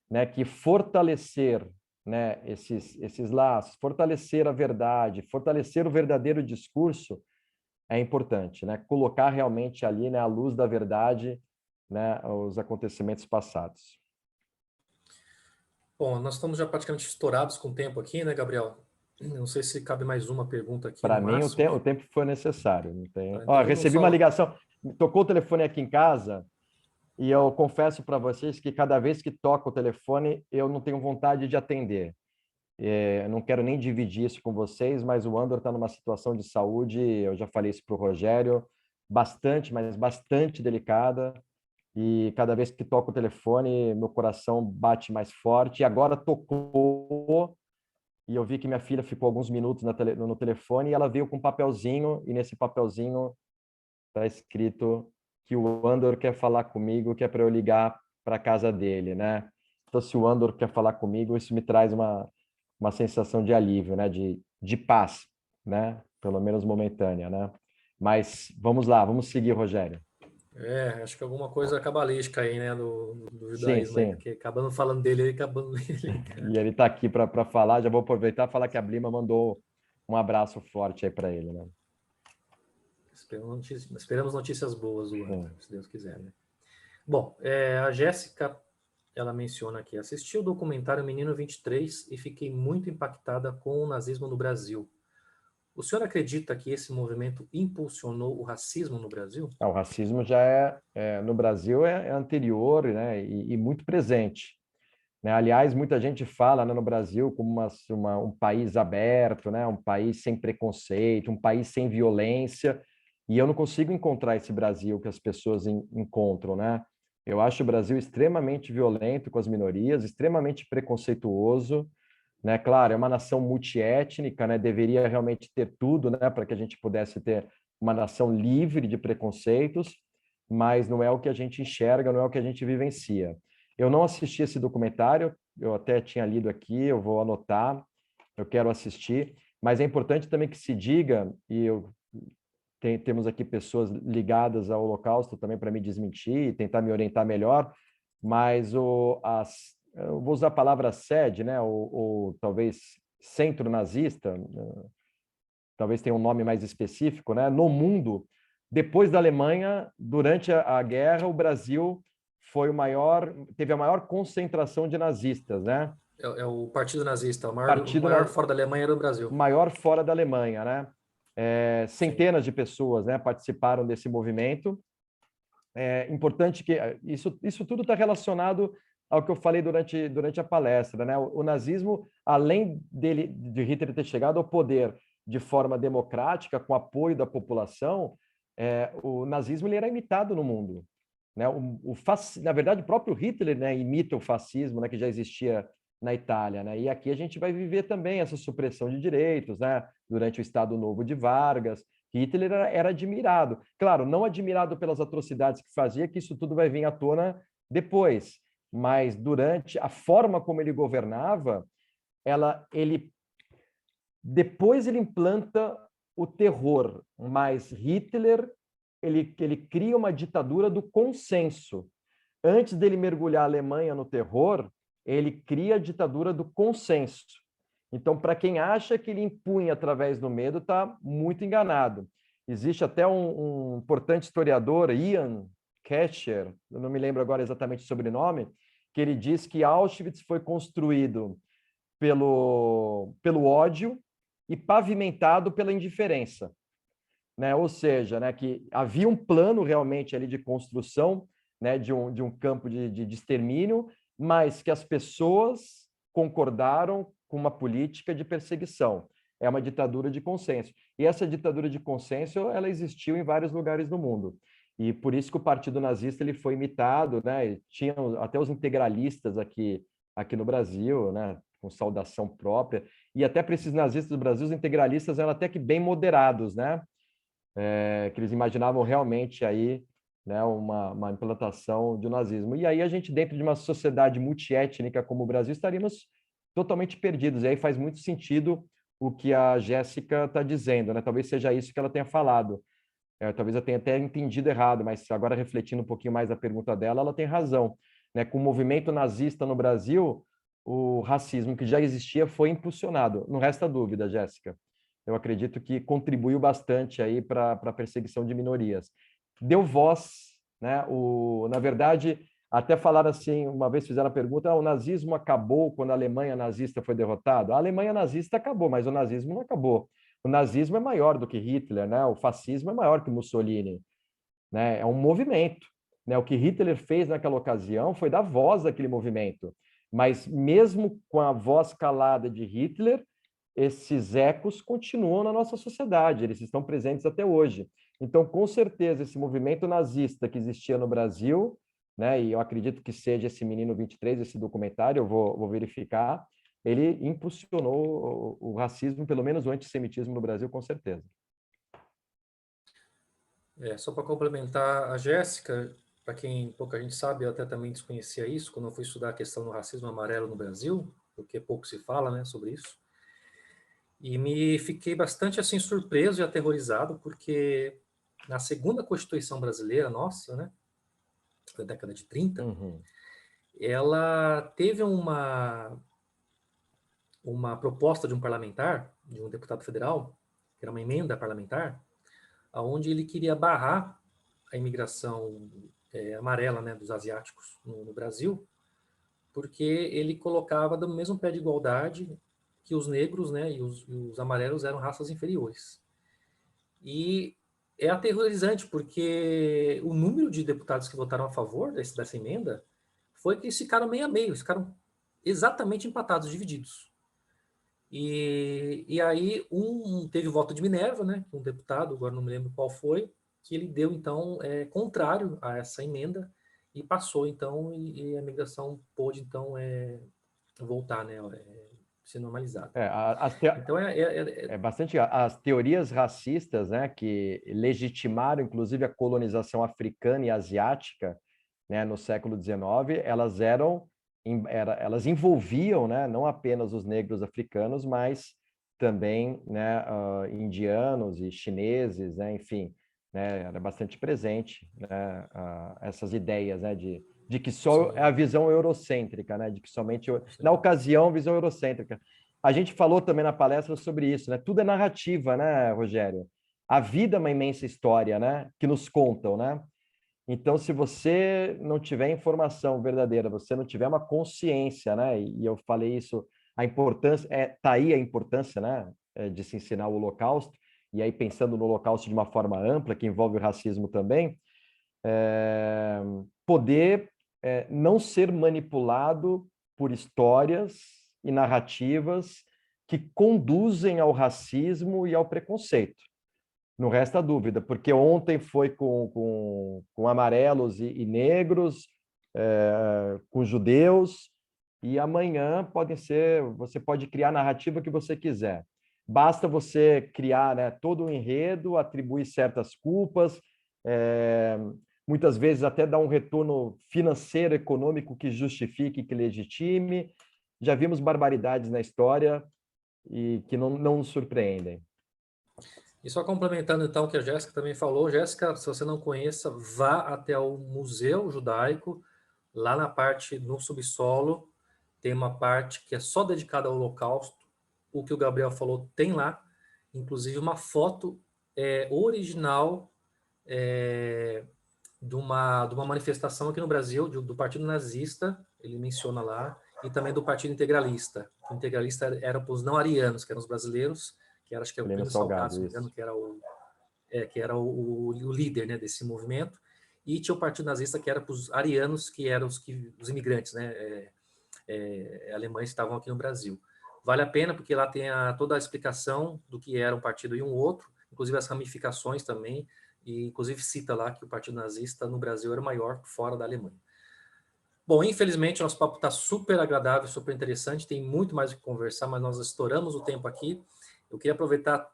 Speaker 2: né, que fortalecer, né, esses laços, fortalecer a verdade, fortalecer o verdadeiro discurso é importante, né? Colocar realmente ali, né, à luz da verdade, né, os acontecimentos passados.
Speaker 1: Bom, nós estamos já praticamente estourados com o tempo aqui, né, Gabriel? Não sei se cabe mais uma pergunta aqui
Speaker 2: Para
Speaker 1: no
Speaker 2: mim,
Speaker 1: máximo.
Speaker 2: o tempo foi necessário. Não tem...
Speaker 1: Tá, então
Speaker 2: Ó,
Speaker 1: vamos
Speaker 2: recebi uma
Speaker 1: só.
Speaker 2: ligação, tocou o telefone aqui em casa, e eu confesso para vocês que cada vez que toca o telefone, eu não tenho vontade de atender. Eu não quero nem dividir isso com vocês, mas o Andor está numa situação de saúde, eu já falei isso para o Rogério, bastante, mas bastante delicada. E cada vez que toca o telefone, meu coração bate mais forte. E agora tocou, e eu vi que minha filha ficou alguns minutos no telefone, e ela veio com um papelzinho, e nesse papelzinho está escrito que o Andor quer falar comigo, que é para eu ligar para a casa dele, né? Então, se o Andor quer falar comigo, isso me traz uma sensação de alívio, né? De paz, né? Pelo menos momentânea, né? Mas vamos lá, vamos seguir, Rogério.
Speaker 1: Acho que alguma coisa cabalística aí, né, do
Speaker 2: Sim,
Speaker 1: judaísmo aí,
Speaker 2: sim.
Speaker 1: porque acabando falando dele, ele acabando ele.
Speaker 2: E ele está aqui para falar. Já vou aproveitar e falar que a Blima mandou um abraço forte aí para ele, né?
Speaker 1: Esperamos notícias boas do ano,
Speaker 2: Sim.
Speaker 1: se Deus quiser, né? Bom, a Jéssica, ela menciona aqui, assisti o documentário Menino 23 e fiquei muito impactada com o nazismo no Brasil. O senhor acredita que esse movimento impulsionou o racismo no Brasil?
Speaker 2: O racismo já no Brasil é anterior, né? E muito presente. Né? Aliás, muita gente fala, né, no Brasil como um país aberto, né, um país sem preconceito, um país sem violência, e eu não consigo encontrar esse Brasil que as pessoas encontram, né? Eu acho o Brasil extremamente violento com as minorias, extremamente preconceituoso, né? Claro, é uma nação multiétnica, né? Deveria realmente ter tudo, né, para que a gente pudesse ter uma nação livre de preconceitos, mas não é o que a gente enxerga, não é o que a gente vivencia. Eu não assisti esse documentário, eu até tinha lido aqui, eu vou anotar, eu quero assistir, mas é importante também que se diga, e temos aqui pessoas ligadas ao Holocausto também para me desmentir e tentar me orientar melhor, mas eu vou usar a palavra sede, né, ou talvez centro nazista, talvez tenha um nome mais específico, né, no mundo, depois da Alemanha, durante a guerra, o Brasil teve a maior concentração de nazistas, né?
Speaker 1: É o Partido Nazista, o
Speaker 2: Partido
Speaker 1: maior fora da Alemanha era o Brasil.
Speaker 2: maior fora da Alemanha, né?
Speaker 1: Sim.
Speaker 2: Centenas de pessoas, né, participaram desse movimento. É importante que isso tudo está relacionado ao que eu falei durante a palestra, né? O nazismo, além de Hitler ter chegado ao poder de forma democrática, com apoio da população, o nazismo ele era imitado no mundo, né? Na verdade, o próprio Hitler, né, imita o fascismo, né, que já existia na Itália, né? E aqui a gente vai viver também essa supressão de direitos, né? Durante o Estado Novo de Vargas, Hitler era admirado. Claro, não admirado pelas atrocidades que fazia, que isso tudo vai vir à tona depois, mas durante a forma como ele governava, depois ele implanta o terror, mas Hitler ele cria uma ditadura do consenso. Antes dele mergulhar a Alemanha no terror, ele cria a ditadura do consenso. Então, para quem acha que ele impunha através do medo, está muito enganado. Existe até um importante historiador, Ian Ketcher, eu não me lembro agora exatamente o sobrenome, que ele diz que Auschwitz foi construído pelo ódio e pavimentado pela indiferença, né? Ou seja, né, que havia um plano realmente ali de construção, né, de um campo de extermínio, mas que as pessoas concordaram com uma política de perseguição. É uma ditadura de consenso. E essa ditadura de consenso, ela existiu em vários lugares do mundo. E por isso que o Partido Nazista ele foi imitado, né? E tinha até os integralistas aqui no Brasil, né, com saudação própria. E até para esses nazistas do Brasil, os integralistas eram até que bem moderados, né? Que eles imaginavam realmente aí, né, uma implantação do nazismo. E aí a gente, dentro de uma sociedade multiétnica como o Brasil, estaríamos totalmente perdidos. E aí faz muito sentido o que a Jéssica está dizendo, né? Talvez seja isso que ela tenha falado. Talvez eu tenha até entendido errado, mas agora refletindo um pouquinho mais a pergunta dela, ela tem razão, né? Com o movimento nazista no Brasil, o racismo que já existia foi impulsionado. Não resta dúvida, Jéssica. Eu acredito que contribuiu bastante aí para a perseguição de minorias. Deu voz, né? Na verdade, até falaram assim, uma vez fizeram a pergunta, o nazismo acabou quando a Alemanha nazista foi derrotada? A Alemanha nazista acabou, mas o nazismo não acabou. O nazismo é maior do que Hitler, né? O fascismo é maior que Mussolini, né? É um movimento, né? O que Hitler fez naquela ocasião foi dar voz àquele movimento. Mas mesmo com a voz calada de Hitler, esses ecos continuam na nossa sociedade, eles estão presentes até hoje. Então, com certeza, esse movimento nazista que existia no Brasil, né, e eu acredito que seja esse Menino 23, esse documentário, eu vou verificar, ele impulsionou o racismo, pelo menos o antissemitismo no Brasil, com certeza.
Speaker 1: Só para complementar a Jéssica, para quem pouca gente sabe, eu até também desconhecia isso quando eu fui estudar a questão do racismo amarelo no Brasil, porque pouco se fala, né, sobre isso. E me fiquei bastante assim surpreso e aterrorizado, porque na segunda Constituição brasileira, nossa, né, da década de 30, ela teve uma proposta de um parlamentar, de um deputado federal, que era uma emenda parlamentar, onde ele queria barrar a imigração amarela, né, dos asiáticos no Brasil, porque ele colocava do mesmo pé de igualdade que os negros, né, e os amarelos eram raças inferiores. E é aterrorizante, porque o número de deputados que votaram a favor dessa emenda foi que eles ficaram meio a meio, eles ficaram exatamente empatados, divididos. E aí teve o voto de Minerva, né, um deputado, agora não me lembro qual foi, que ele deu, então, contrário a essa emenda e passou, então, e a migração pôde, então, voltar, né, ser normalizada. Então,
Speaker 2: bastante as teorias racistas, né, que legitimaram, inclusive, a colonização africana e asiática, né, no século XIX, elas envolviam, né, não apenas os negros africanos, mas também, né, indianos e chineses, né, enfim, né, era bastante presente, né, essas ideias, né, de que só é a visão eurocêntrica, né, de que somente na ocasião visão eurocêntrica. A gente falou também na palestra sobre isso, né? Tudo é narrativa, né, Rogério? A vida é uma imensa história, né, que nos contam, né? Então, se você não tiver informação verdadeira, você não tiver uma consciência, né? E eu falei isso, a importância, tá aí a importância, né, de se ensinar o Holocausto, e aí pensando no Holocausto de uma forma ampla, que envolve o racismo também, poder não ser manipulado por histórias e narrativas que conduzem ao racismo e ao preconceito. Não resta dúvida, porque ontem foi com amarelos e negros, com judeus, e amanhã você pode criar a narrativa que você quiser. Basta você criar, né, todo um enredo, atribuir certas culpas, muitas vezes até dar um retorno financeiro, econômico que justifique, que legitime. Já vimos barbaridades na história e que não nos surpreendem.
Speaker 1: E só complementando então o que a Jéssica também falou, Jéssica, se você não conheça, vá até o Museu Judaico, lá na parte, no subsolo, tem uma parte que é só dedicada ao Holocausto. O que o Gabriel falou tem lá, inclusive uma foto original de uma manifestação aqui no Brasil, do Partido Nazista, ele menciona lá, e também do Partido Integralista. O integralista era para os não arianos, que eram os brasileiros, que era, acho que é o Plínio Salgado, se não me engano, que era o líder, né, desse movimento, e tinha o Partido Nazista, que era para os arianos, que eram os imigrantes, né, alemães que estavam aqui no Brasil. Vale a pena, porque lá tem toda a explicação do que era um partido e um outro, inclusive as ramificações também, e inclusive cita lá que o Partido Nazista no Brasil era maior fora da Alemanha. Bom, infelizmente, nosso papo está super agradável, super interessante, tem muito mais o que conversar, mas nós estouramos o tempo aqui. Eu queria aproveitar,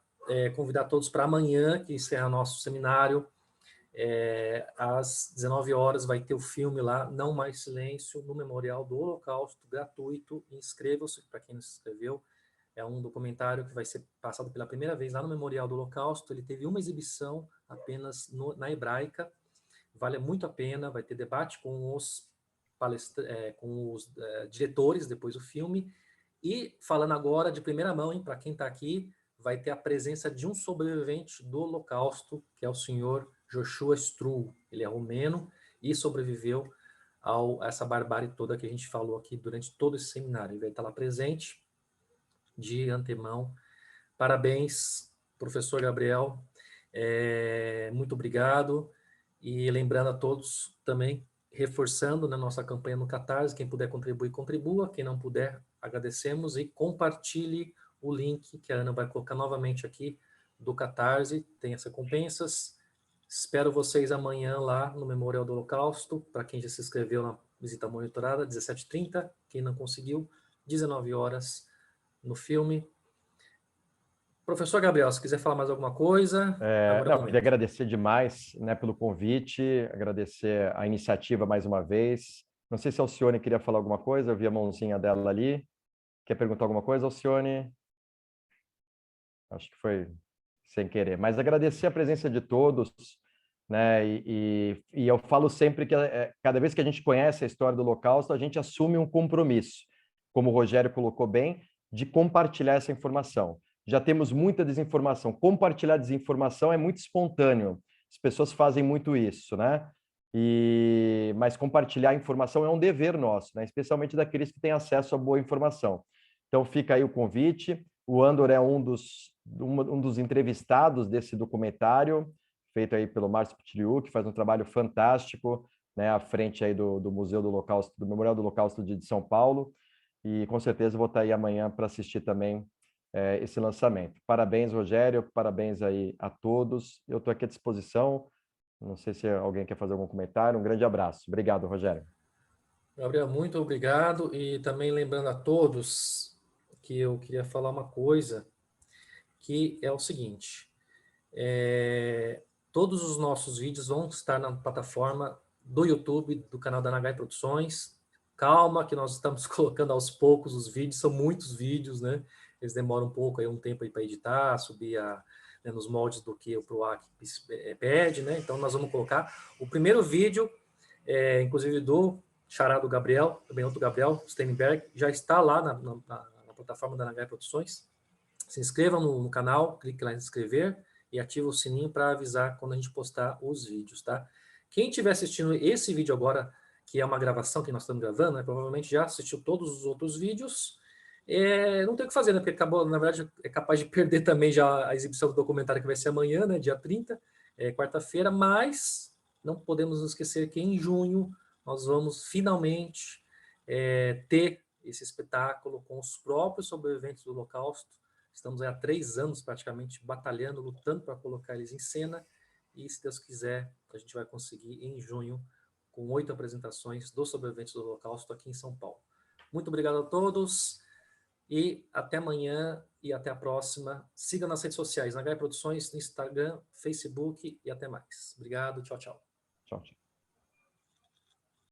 Speaker 1: convidar todos para amanhã, que encerra nosso seminário. Às 19 horas vai ter o filme lá, Não Mais Silêncio, no Memorial do Holocausto, gratuito. Inscrevam-se, para quem não se inscreveu. É um documentário que vai ser passado pela primeira vez lá no Memorial do Holocausto. Ele teve uma exibição apenas na Hebraica. Vale muito a pena, vai ter debate com os diretores depois do filme. E falando agora de primeira mão, para quem está aqui, vai ter a presença de um sobrevivente do Holocausto, que é o senhor Joshua Strull. Ele é romeno e sobreviveu a essa barbárie toda que a gente falou aqui durante todo esse seminário. Ele vai estar lá presente de antemão. Parabéns, professor Gabriel. Muito obrigado. E lembrando a todos também, reforçando na nossa campanha no Catarse, quem puder contribuir, contribua. Quem não puder, agradecemos e compartilhe o link que a Ana vai colocar novamente aqui do Catarse. Tem as recompensas. Espero vocês amanhã lá no Memorial do Holocausto. Para quem já se inscreveu na visita monitorada, 17h30. Quem não conseguiu, 19 horas no filme. Professor Gabriel, se quiser falar mais alguma coisa, agora é o
Speaker 2: Queria
Speaker 1: momento.
Speaker 2: agradecer demais, né, pelo convite, agradecer a iniciativa mais uma vez. Não sei se a Alcione queria falar alguma coisa, eu vi a mãozinha dela ali. Quer perguntar alguma coisa, Alcione? Acho que foi sem querer. Mas agradecer a presença de todos, né? E eu falo sempre que cada vez que a gente conhece a história do Holocausto, a gente assume um compromisso, como o Rogério colocou bem, de compartilhar essa informação. Já temos muita desinformação. Compartilhar desinformação é muito espontâneo. As pessoas fazem muito isso, né? Mas compartilhar informação é um dever nosso, né? Especialmente daqueles que têm acesso a boa informação. Então fica aí o convite. O Andor é um dos entrevistados desse documentário, feito aí pelo Márcio Pitiliu, que faz um trabalho fantástico, né, à frente aí do Museu do Holocausto, do Memorial do Holocausto de São Paulo. E com certeza vou estar aí amanhã para assistir também esse lançamento. Parabéns, Rogério, parabéns aí a todos. Eu estou aqui à disposição. Não sei se alguém quer fazer algum comentário. Um grande abraço. Obrigado, Rogério.
Speaker 1: Gabriel, muito obrigado. E também lembrando a todos que eu queria falar uma coisa, que é o seguinte. Todos os nossos vídeos vão estar na plataforma do YouTube, do canal da Nagai Produções. Calma, que nós estamos colocando aos poucos os vídeos, são muitos vídeos, né? Eles demoram um pouco, aí, um tempo para editar, subir nos moldes do que o PROAC pede, né? Então, nós vamos colocar o primeiro vídeo, inclusive do xará do Gabriel, também outro Gabriel, Steinberg, já está lá na plataforma da Nagai Produções. Se inscreva no canal, clique lá em inscrever e ativa o sininho para avisar quando a gente postar os vídeos, tá? Quem estiver assistindo esse vídeo agora, que é uma gravação que nós estamos gravando, né, provavelmente já assistiu todos os outros vídeos. Não tem o que fazer, né? Porque acabou, na verdade, é capaz de perder também já a exibição do documentário que vai ser amanhã, né? Dia 30, quarta-feira, mas não podemos nos esquecer que em junho nós vamos finalmente ter esse espetáculo com os próprios sobreviventes do Holocausto. Estamos há 3 anos praticamente batalhando, lutando para colocar eles em cena e, se Deus quiser, a gente vai conseguir em junho com 8 apresentações dos sobreviventes do Holocausto aqui em São Paulo. Muito obrigado a todos e até amanhã e até a próxima. Siga nas redes sociais, Nagai Produções, no Instagram, Facebook e até mais. Obrigado, tchau, tchau.
Speaker 2: Tchau, tchau.